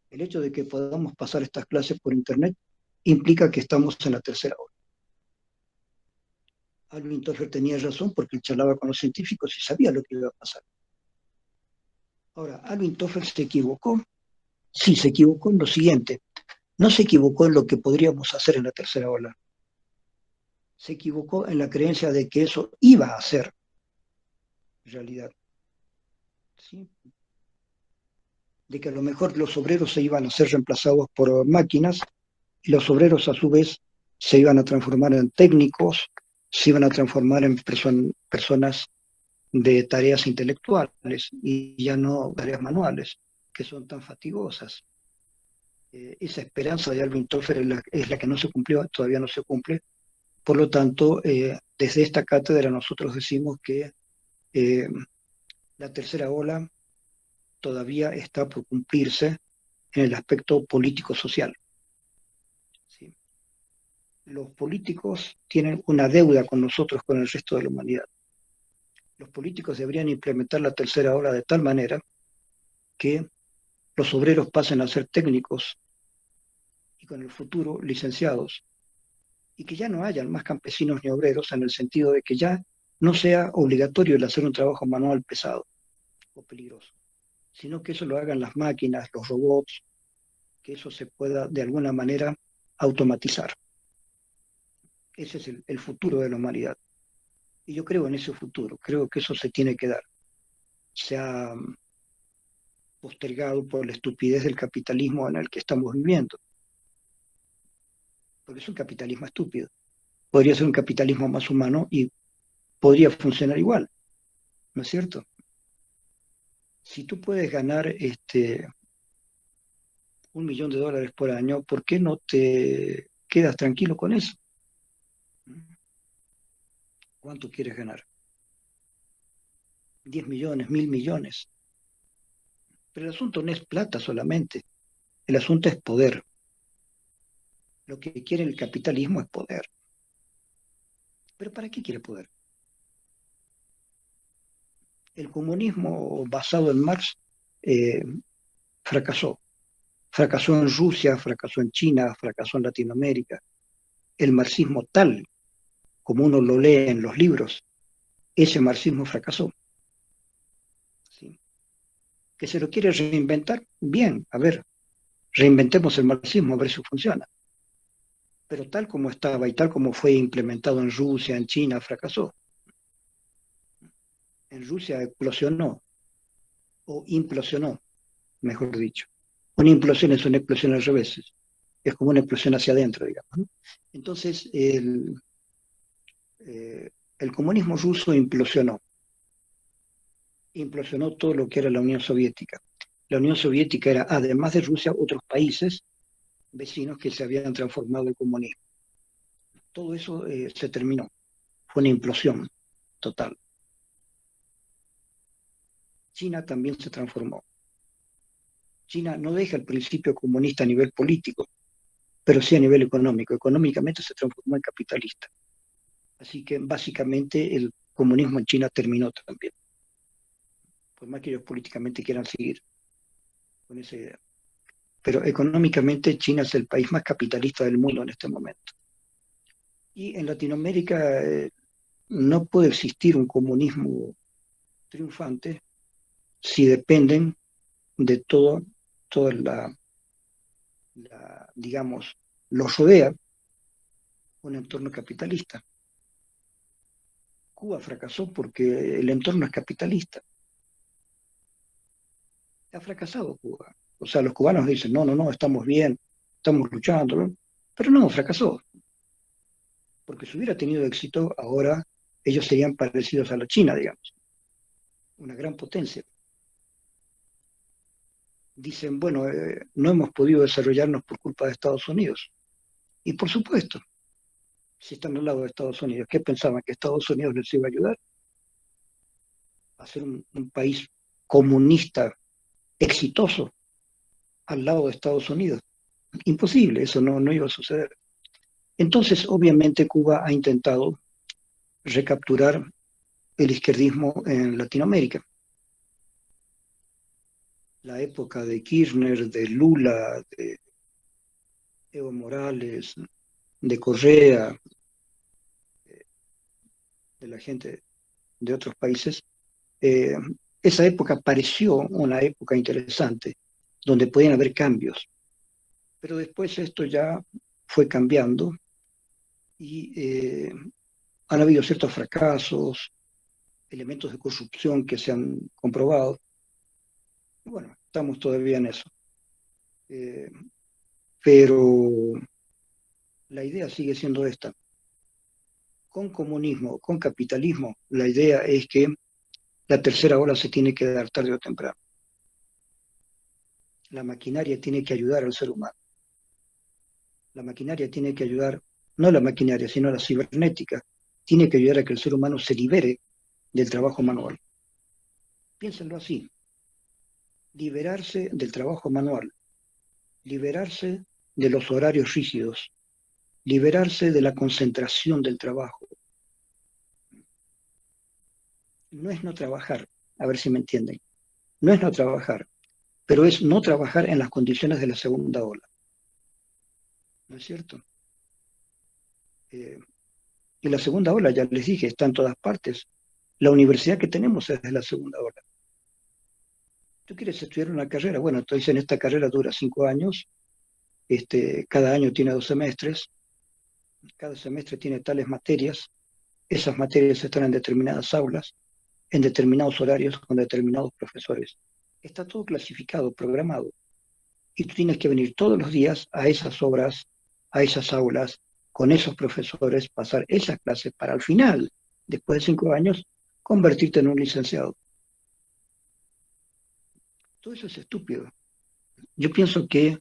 El hecho de que podamos pasar estas clases por Internet implica que estamos en la tercera ola. Alvin Toffler tenía razón porque él charlaba con los científicos y sabía lo que iba a pasar. Ahora, Alvin Toffler se equivocó. Sí, se equivocó en lo siguiente. No se equivocó en lo que podríamos hacer en la tercera ola. Se equivocó en la creencia de que eso iba a ser realidad. ¿Sí? De que a lo mejor los obreros se iban a ser reemplazados por máquinas y los obreros a su vez se iban a transformar en técnicos, se iban a transformar en personas de tareas intelectuales y ya no tareas manuales, que son tan fatigosas. Esa esperanza de Alvin Toffler es la que no se cumplió, todavía no se cumple. Por lo tanto, desde esta cátedra nosotros decimos que la tercera ola todavía está por cumplirse en el aspecto político-social. ¿Sí? Los políticos tienen una deuda con nosotros, con el resto de la humanidad. Los políticos deberían implementar la tercera ola de tal manera que los obreros pasen a ser técnicos y con el futuro licenciados, y que ya no hayan más campesinos ni obreros en el sentido de que ya no sea obligatorio el hacer un trabajo manual pesado o peligroso, sino que eso lo hagan las máquinas, los robots, que eso se pueda de alguna manera automatizar. Ese es el futuro de la humanidad. Y yo creo en ese futuro, creo que eso se tiene que dar. Se ha postergado por la estupidez del capitalismo en el que estamos viviendo, porque es un capitalismo estúpido. Podría ser un capitalismo más humano y podría funcionar igual, ¿no es cierto? Si tú puedes ganar $1.000.000 por año, ¿por qué no te quedas tranquilo con eso? ¿Cuánto quieres ganar? 10 millones, 1.000 millones. Pero el asunto no es plata solamente, el asunto es poder. Lo que quiere el capitalismo es poder. ¿Pero para qué quiere poder? El comunismo basado en Marx eh, fracasó. Fracasó en Rusia, fracasó en China, fracasó en Latinoamérica. El marxismo tal como uno lo lee en los libros, ese marxismo fracasó. ¿Sí? ¿Que se lo quiere reinventar? Bien, a ver, reinventemos el marxismo a ver si funciona. Pero tal como estaba y tal como fue implementado en Rusia, en China, fracasó. en Rusia eclosionó o implosionó, mejor dicho. Una implosión es una explosión al revés, es como una explosión hacia adentro, digamos, ¿no? Entonces, el comunismo ruso implosionó todo lo que era la Unión Soviética. La Unión Soviética era, además de Rusia, otros países vecinos que se habían transformado en comunismo. Todo eso se terminó. Fue una implosión total. China también se transformó. China no deja el principio comunista a nivel político, pero sí a nivel económico. Económicamente se transformó en capitalista. Así que básicamente el comunismo en China terminó también, por más que ellos políticamente quieran seguir con esa idea. Pero económicamente China es el país más capitalista del mundo en este momento. Y en Latinoamérica no puede existir un comunismo triunfante si dependen de toda digamos, los rodea un entorno capitalista. Cuba fracasó porque el entorno es capitalista. Ha fracasado Cuba. O sea, los cubanos dicen, no, no, no, estamos bien, estamos luchando, ¿no? Pero no, fracasó. Porque si hubiera tenido éxito, ahora ellos serían parecidos a la China, digamos, una gran potencia. Dicen, bueno, no hemos podido desarrollarnos por culpa de Estados Unidos. Y por supuesto, si están al lado de Estados Unidos, ¿qué pensaban? ¿Que Estados Unidos les iba a ayudar a ser un país comunista exitoso al lado de Estados Unidos? Imposible, eso no iba a suceder. Entonces, obviamente, Cuba ha intentado recapturar el izquierdismo en Latinoamérica. La época de Kirchner, de Lula, de Evo Morales, de Correa, de la gente de otros países, eh, esa época pareció una época interesante, donde podían haber cambios. Pero después esto ya fue cambiando y han habido ciertos fracasos, elementos de corrupción que se han comprobado. Y bueno, estamos todavía en eso. Eh, pero la idea sigue siendo esta. Con comunismo, con capitalismo, la idea es que la tercera ola se tiene que dar tarde o temprano. La maquinaria tiene que ayudar al ser humano. La maquinaria tiene que ayudar, no la maquinaria, sino la cibernética, tiene que ayudar a que el ser humano se libere del trabajo manual. Piénsenlo así, liberarse del trabajo manual, liberarse de los horarios rígidos, liberarse de la concentración del trabajo. No es no trabajar, a ver si me entienden, no es no trabajar, pero es no trabajar en las condiciones de la segunda ola, ¿no es cierto? Y la segunda ola, ya les dije, está en todas partes. La universidad que tenemos es de la segunda ola. ¿Tú quieres estudiar una carrera? Bueno, entonces en esta carrera dura 5 años, cada año tiene 2 semestres, cada semestre tiene tales materias, esas materias están en determinadas aulas, en determinados horarios, con determinados profesores. Está todo clasificado, programado. Y tú tienes que venir todos los días a esas obras, a esas aulas, con esos profesores, pasar esas clases para al final, después de 5 años, convertirte en un licenciado. Todo eso es estúpido. Yo pienso que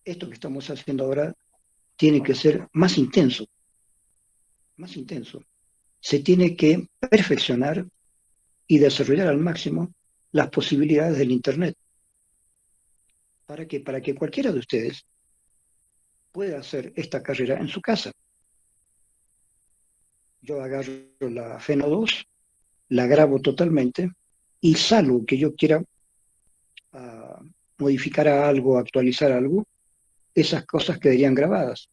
esto que estamos haciendo ahora tiene que ser más intenso, más intenso. Se tiene que perfeccionar y desarrollar al máximo las posibilidades del Internet. Para que cualquiera de ustedes pueda hacer esta carrera en su casa. Yo agarro la Feno 2, la grabo totalmente y salvo que yo quiera modificar algo, actualizar algo, esas cosas quedarían grabadas.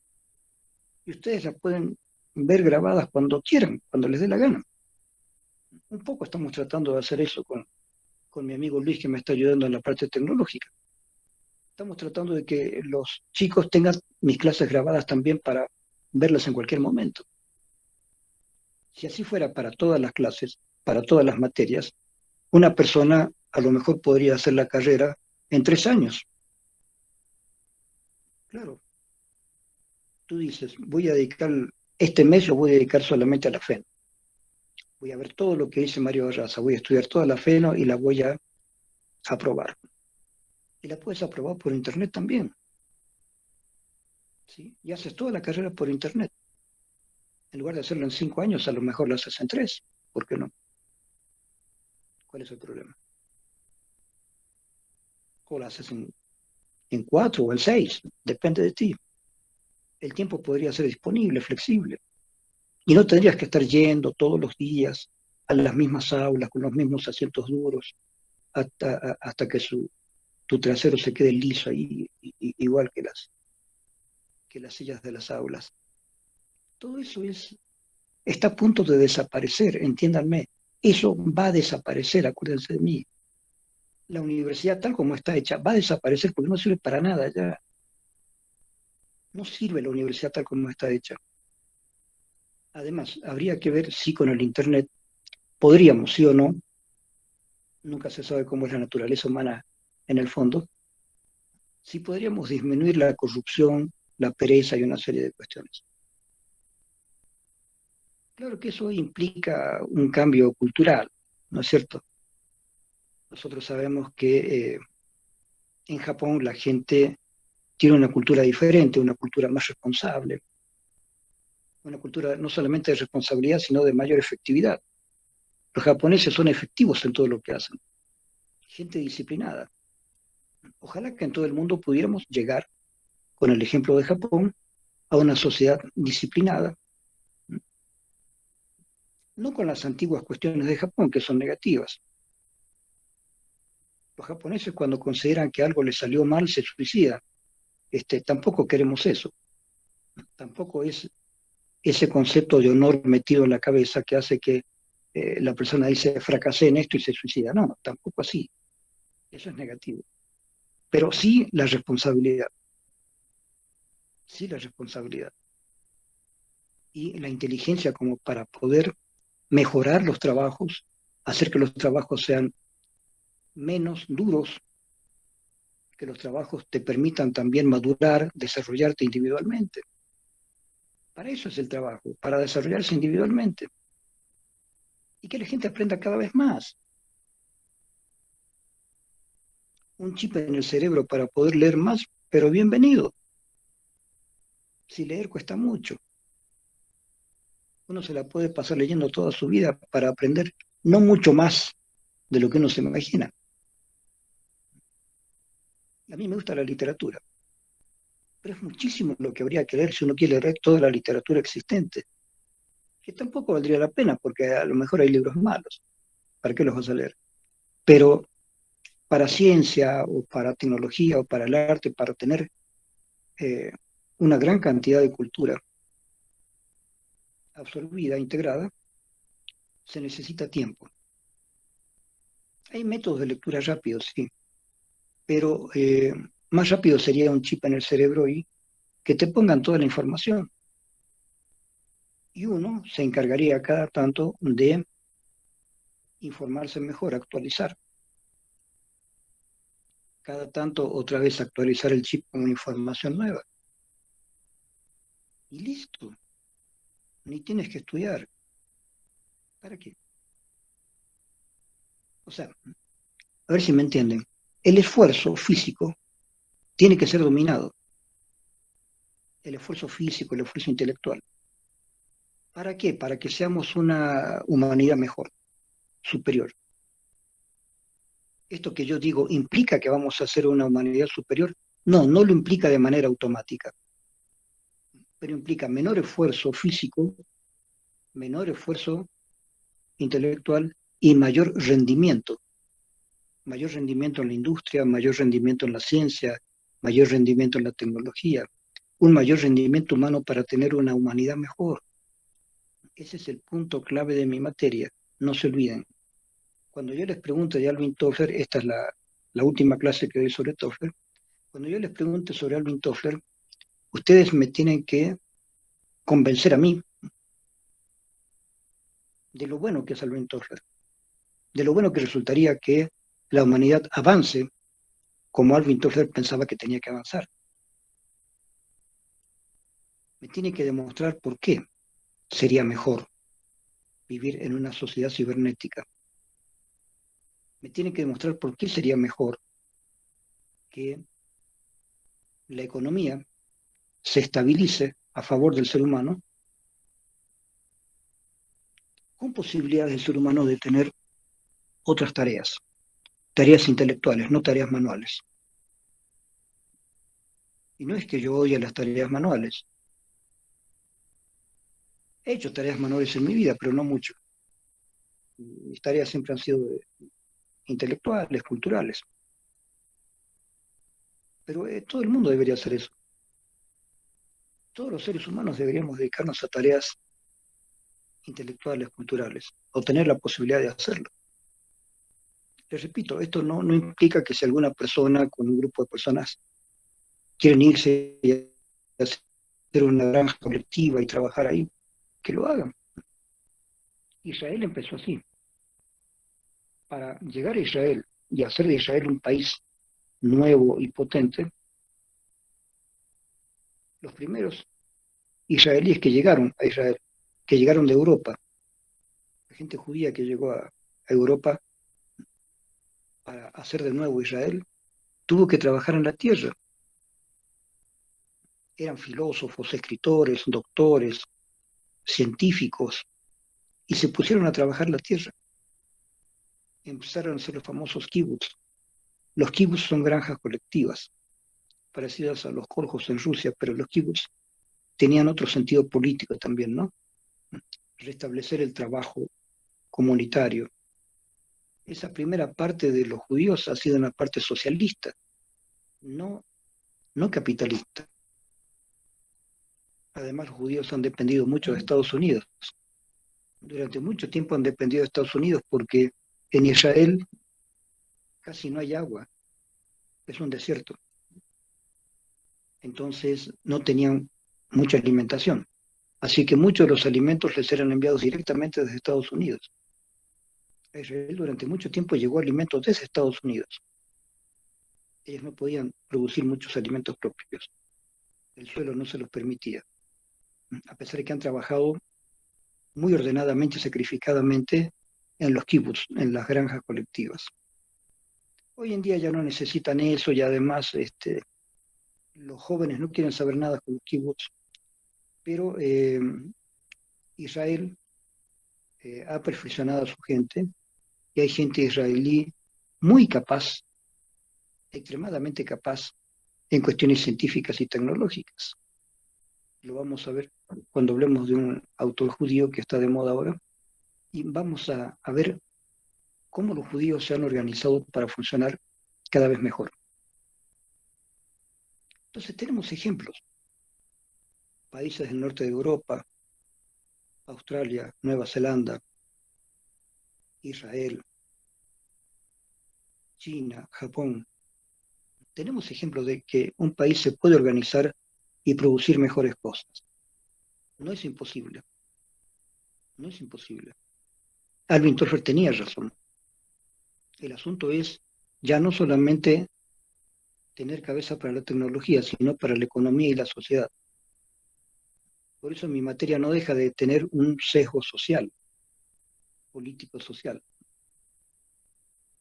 Y ustedes las pueden ver grabadas cuando quieran, cuando les dé la gana. Un poco estamos tratando de hacer eso con mi amigo Luis, que me está ayudando en la parte tecnológica. Estamos tratando de que los chicos tengan mis clases grabadas también para verlas en cualquier momento. Si así fuera para todas las clases, para todas las materias, una persona a lo mejor podría hacer la carrera en 3 años. Claro, tú dices, voy a dedicar, este mes lo voy a dedicar solamente a la FEN. Voy a ver todo lo que dice Mario Barraza, voy a estudiar toda la FENO y la voy a aprobar. Y la puedes aprobar por internet también, ¿sí? Y haces toda la carrera por internet. En lugar de hacerlo en 5 años, a lo mejor lo haces en 3. ¿Por qué no? ¿Cuál es el problema? O lo haces en 4 o en 6, depende de ti. El tiempo podría ser disponible, flexible. Y no tendrías que estar yendo todos los días a las mismas aulas, con los mismos asientos duros, hasta que tu trasero se quede liso ahí, igual que las sillas de las aulas. Todo eso está a punto de desaparecer, entiéndanme. Eso va a desaparecer, acuérdense de mí. La universidad tal como está hecha va a desaparecer porque no sirve para nada ya. No sirve la universidad tal como está hecha. Además, habría que ver si con el Internet podríamos, sí o no, nunca se sabe cómo es la naturaleza humana en el fondo, si podríamos disminuir la corrupción, la pereza y una serie de cuestiones. Claro que eso implica un cambio cultural, ¿no es cierto? Nosotros sabemos que en Japón la gente tiene una cultura diferente, una cultura más responsable, una cultura no solamente de responsabilidad, sino de mayor efectividad. Los japoneses son efectivos en todo lo que hacen, gente disciplinada. Ojalá que en todo el mundo pudiéramos llegar, con el ejemplo de Japón, a una sociedad disciplinada, no con las antiguas cuestiones de Japón, que son negativas. Los japoneses cuando consideran que algo les salió mal se suicidan. Tampoco queremos eso. Tampoco es ese concepto de honor metido en la cabeza que hace que la persona dice fracasé en esto y se suicida. No, tampoco así. Eso es negativo. Pero sí la responsabilidad y la inteligencia como para poder mejorar los trabajos, hacer que los trabajos sean menos duros, que los trabajos te permitan también madurar, desarrollarte individualmente. Para eso es el trabajo, para desarrollarse individualmente y que la gente aprenda cada vez más. Un chip en el cerebro para poder leer más, pero bienvenido. Si leer cuesta mucho, uno se la puede pasar leyendo toda su vida para aprender no mucho más de lo que uno se imagina. A mí me gusta la literatura, pero es muchísimo lo que habría que leer si uno quiere leer toda la literatura existente, que tampoco valdría la pena, porque a lo mejor hay libros malos. ¿Para qué los vas a leer? Pero para ciencia o para tecnología o para el arte, para tener eh, una gran cantidad de cultura absorbida, integrada, se necesita tiempo. Hay métodos de lectura rápidos, sí, pero más rápido sería un chip en el cerebro y que te pongan toda la información. Y uno se encargaría cada tanto de informarse mejor, actualizar. Cada tanto otra vez actualizar el chip con una información nueva. Y listo, ni tienes que estudiar. ¿Para qué? O sea, a ver si me entienden. El esfuerzo físico tiene que ser dominado. El esfuerzo físico, el esfuerzo intelectual. ¿Para qué? Para que seamos una humanidad mejor, superior. Esto que yo digo implica que vamos a ser una humanidad superior. No, no lo implica de manera automática, pero implica menor esfuerzo físico, menor esfuerzo intelectual y mayor rendimiento en la industria, mayor rendimiento en la ciencia, mayor rendimiento en la tecnología, un mayor rendimiento humano para tener una humanidad mejor. Ese es el punto clave de mi materia, no se olviden. Cuando yo les pregunte de Alvin Toffler, esta es la última clase que doy sobre Toffler, cuando yo les pregunte sobre Alvin Toffler, ustedes me tienen que convencer a mí de lo bueno que es Alvin Toffler. de lo bueno que resultaría que la humanidad avance como Alvin Toffler pensaba que tenía que avanzar. Me tiene que demostrar por qué sería mejor vivir en una sociedad cibernética. Me tiene que demostrar por qué sería mejor que la economía se estabilice a favor del ser humano, con posibilidades del ser humano de tener otras tareas, tareas intelectuales, no tareas manuales. Y no es que yo odie las tareas manuales. He hecho tareas manuales en mi vida, pero no mucho. Mis tareas siempre han sido intelectuales, culturales. Pero todo el mundo debería hacer eso. Todos los seres humanos deberíamos dedicarnos a tareas intelectuales, culturales, o tener la posibilidad de hacerlo. Les repito, esto no implica que si alguna persona con un grupo de personas quieren irse y hacer una granja colectiva y trabajar ahí, que lo hagan. Israel empezó así. Para llegar a Israel y hacer de Israel un país nuevo y potente, los primeros israelíes que llegaron a Israel, que llegaron de Europa, la gente judía que llegó a Europa para hacer de nuevo Israel, tuvo que trabajar en la tierra. Eran filósofos, escritores, doctores, científicos, y se pusieron a trabajar la tierra. Empezaron a ser los famosos kibbutz. Los kibbutz son granjas colectivas, parecidas a los koljos en Rusia, pero los kibbutz tenían otro sentido político también, ¿no? Restablecer el trabajo comunitario. Esa primera parte de los judíos ha sido una parte socialista, no, no capitalista. Además, los judíos han dependido mucho de Estados Unidos. Durante mucho tiempo han dependido de Estados Unidos porque en Israel casi no hay agua, es un desierto. Entonces no tenían mucha alimentación. Así que muchos de los alimentos les eran enviados directamente desde Estados Unidos. A Israel durante mucho tiempo llegó alimentos desde Estados Unidos. Ellos no podían producir muchos alimentos propios. El suelo no se los permitía. A pesar de que han trabajado muy ordenadamente y sacrificadamente en los kibbutz, en las granjas colectivas. Hoy en día ya no necesitan eso y además los jóvenes no quieren saber nada con los kibbutz, pero Israel ha perfeccionado a su gente y hay gente israelí muy capaz, extremadamente capaz en cuestiones científicas y tecnológicas. Lo vamos a ver cuando hablemos de un autor judío que está de moda ahora y vamos a ver cómo los judíos se han organizado para funcionar cada vez mejor. Entonces tenemos ejemplos. Países del norte de Europa, Australia, Nueva Zelanda, Israel, China, Japón. Tenemos ejemplos de que un país se puede organizar y producir mejores cosas. No es imposible, no es imposible. Alvin Toffler tenía razón. El asunto es ya no solamente tener cabeza para la tecnología, sino para la economía y la sociedad. Por eso mi materia no deja de tener un sesgo social, político-social.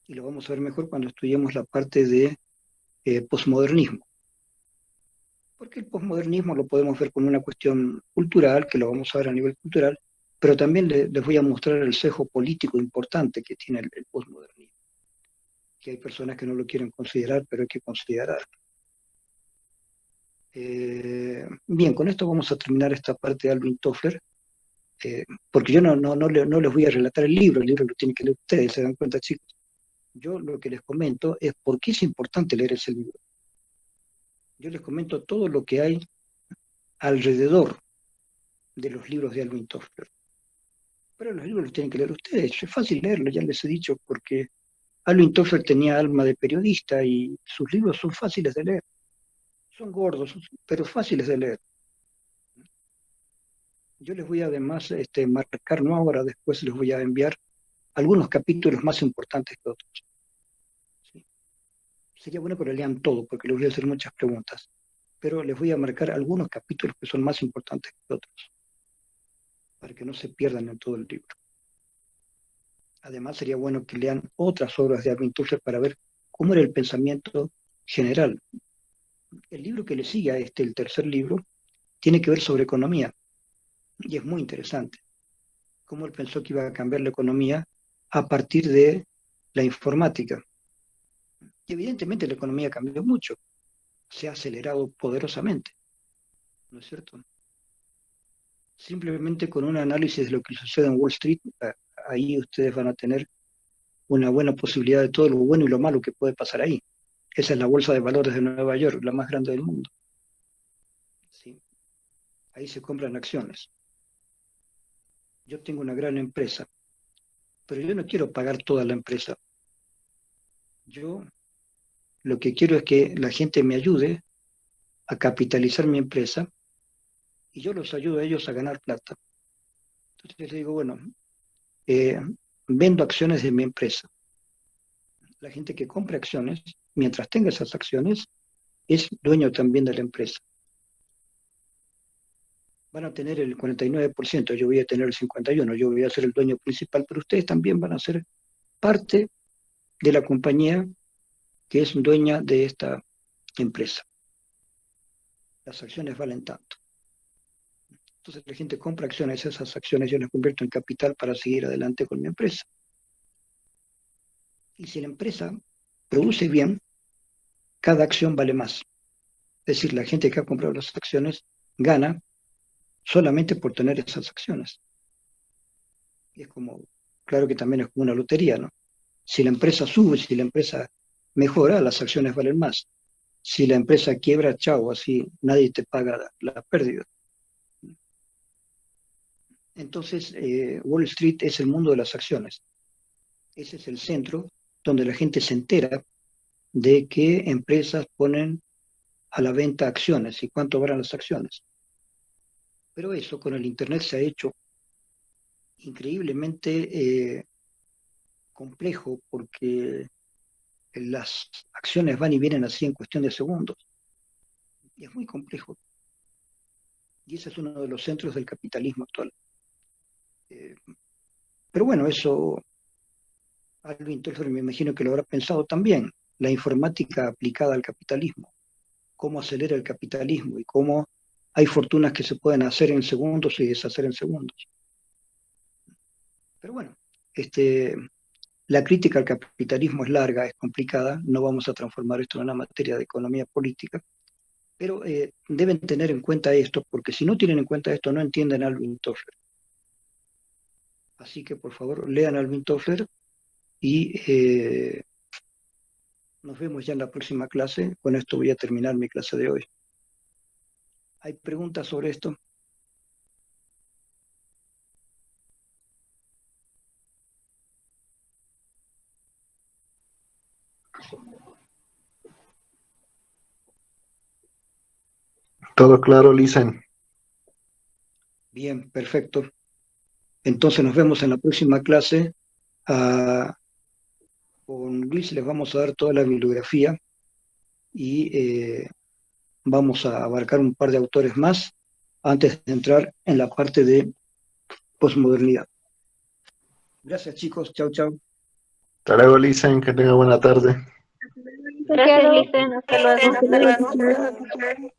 Y lo vamos a ver mejor cuando estudiemos la parte de posmodernismo. Porque el posmodernismo lo podemos ver como una cuestión cultural, que lo vamos a ver a nivel cultural, pero también les voy a mostrar el sesgo político importante que tiene el posmodernismo. Que hay personas que no lo quieren considerar, pero hay que considerar. Bien, con esto vamos a terminar esta parte de Alvin Toffler, porque yo no les voy a relatar el libro lo tienen que leer ustedes, se dan cuenta, chicos. Yo lo que les comento es por qué es importante leer ese libro. Yo les comento todo lo que hay alrededor de los libros de Alvin Toffler. Pero los libros los tienen que leer ustedes, es fácil leerlo, ya les he dicho, porque Alvin Toffler tenía alma de periodista y sus libros son fáciles de leer. Son gordos, pero fáciles de leer. Yo les voy a además marcar, no ahora, después les voy a enviar algunos capítulos más importantes que otros. ¿Sí? Sería bueno que lo lean todo, porque les voy a hacer muchas preguntas, pero les voy a marcar algunos capítulos que son más importantes que otros, para que no se pierdan en todo el libro. Además, sería bueno que lean otras obras de Alvin Toffler para ver cómo era el pensamiento general. El libro que le sigue a este, el tercer libro, tiene que ver sobre economía, y es muy interesante cómo él pensó que iba a cambiar la economía a partir de la informática. Y evidentemente la economía cambió mucho, se ha acelerado poderosamente, ¿no es cierto? Simplemente con un análisis de lo que sucede en Wall Street, ahí ustedes van a tener una buena posibilidad de todo lo bueno y lo malo que puede pasar ahí. Esa es la bolsa de valores de Nueva York, la más grande del mundo. ¿Sí? Ahí se compran acciones. Yo tengo una gran empresa, pero yo no quiero pagar toda la empresa. Yo lo que quiero es que la gente me ayude a capitalizar mi empresa y yo los ayudo a ellos a ganar plata. Entonces les digo, bueno, eh, vendo acciones de mi empresa. La gente que compra acciones, mientras tenga esas acciones, es dueño también de la empresa. Van a tener el 49%, yo voy a tener el 51%, yo voy a ser el dueño principal, pero ustedes también van a ser parte de la compañía que es dueña de esta empresa. Las acciones valen tanto. Entonces la gente compra acciones, esas acciones yo las convierto en capital para seguir adelante con mi empresa. Y si la empresa produce bien, cada acción vale más. Es decir, la gente que ha comprado las acciones gana solamente por tener esas acciones. Y es como, claro que también es como una lotería, ¿no? Si la empresa sube, si la empresa mejora, las acciones valen más. Si la empresa quiebra, chao, así nadie te paga la pérdida. Entonces, Wall Street es el mundo de las acciones. Ese es el centro donde la gente se entera de qué empresas ponen a la venta acciones y cuánto valen las acciones. Pero eso con el Internet se ha hecho increíblemente complejo porque las acciones van y vienen así en cuestión de segundos. Y es muy complejo. Y ese es uno de los centros del capitalismo actual. Eh, pero bueno, eso Alvin Toffler me imagino que lo habrá pensado también. La informática aplicada al capitalismo. Cómo acelera el capitalismo y cómo hay fortunas que se pueden hacer en segundos y deshacer en segundos. Pero bueno, la crítica al capitalismo es larga, es complicada, no vamos a transformar esto en una materia de economía política, pero deben tener en cuenta esto, porque si no tienen en cuenta esto no entienden a Alvin Toffler. Así que por favor lean a Alvin Toffler y nos vemos ya en la próxima clase. Con esto voy a terminar mi clase de hoy. ¿Hay preguntas sobre esto? Todo claro, Lisen. Bien, perfecto. Entonces nos vemos en la próxima clase. Con Luis les vamos a dar toda la bibliografía y vamos a abarcar un par de autores más antes de entrar en la parte de posmodernidad. Gracias chicos, chau chau. Hasta luego, Lisen, que tenga buena tarde. Gracias, Licen. Hasta luego. Hasta luego.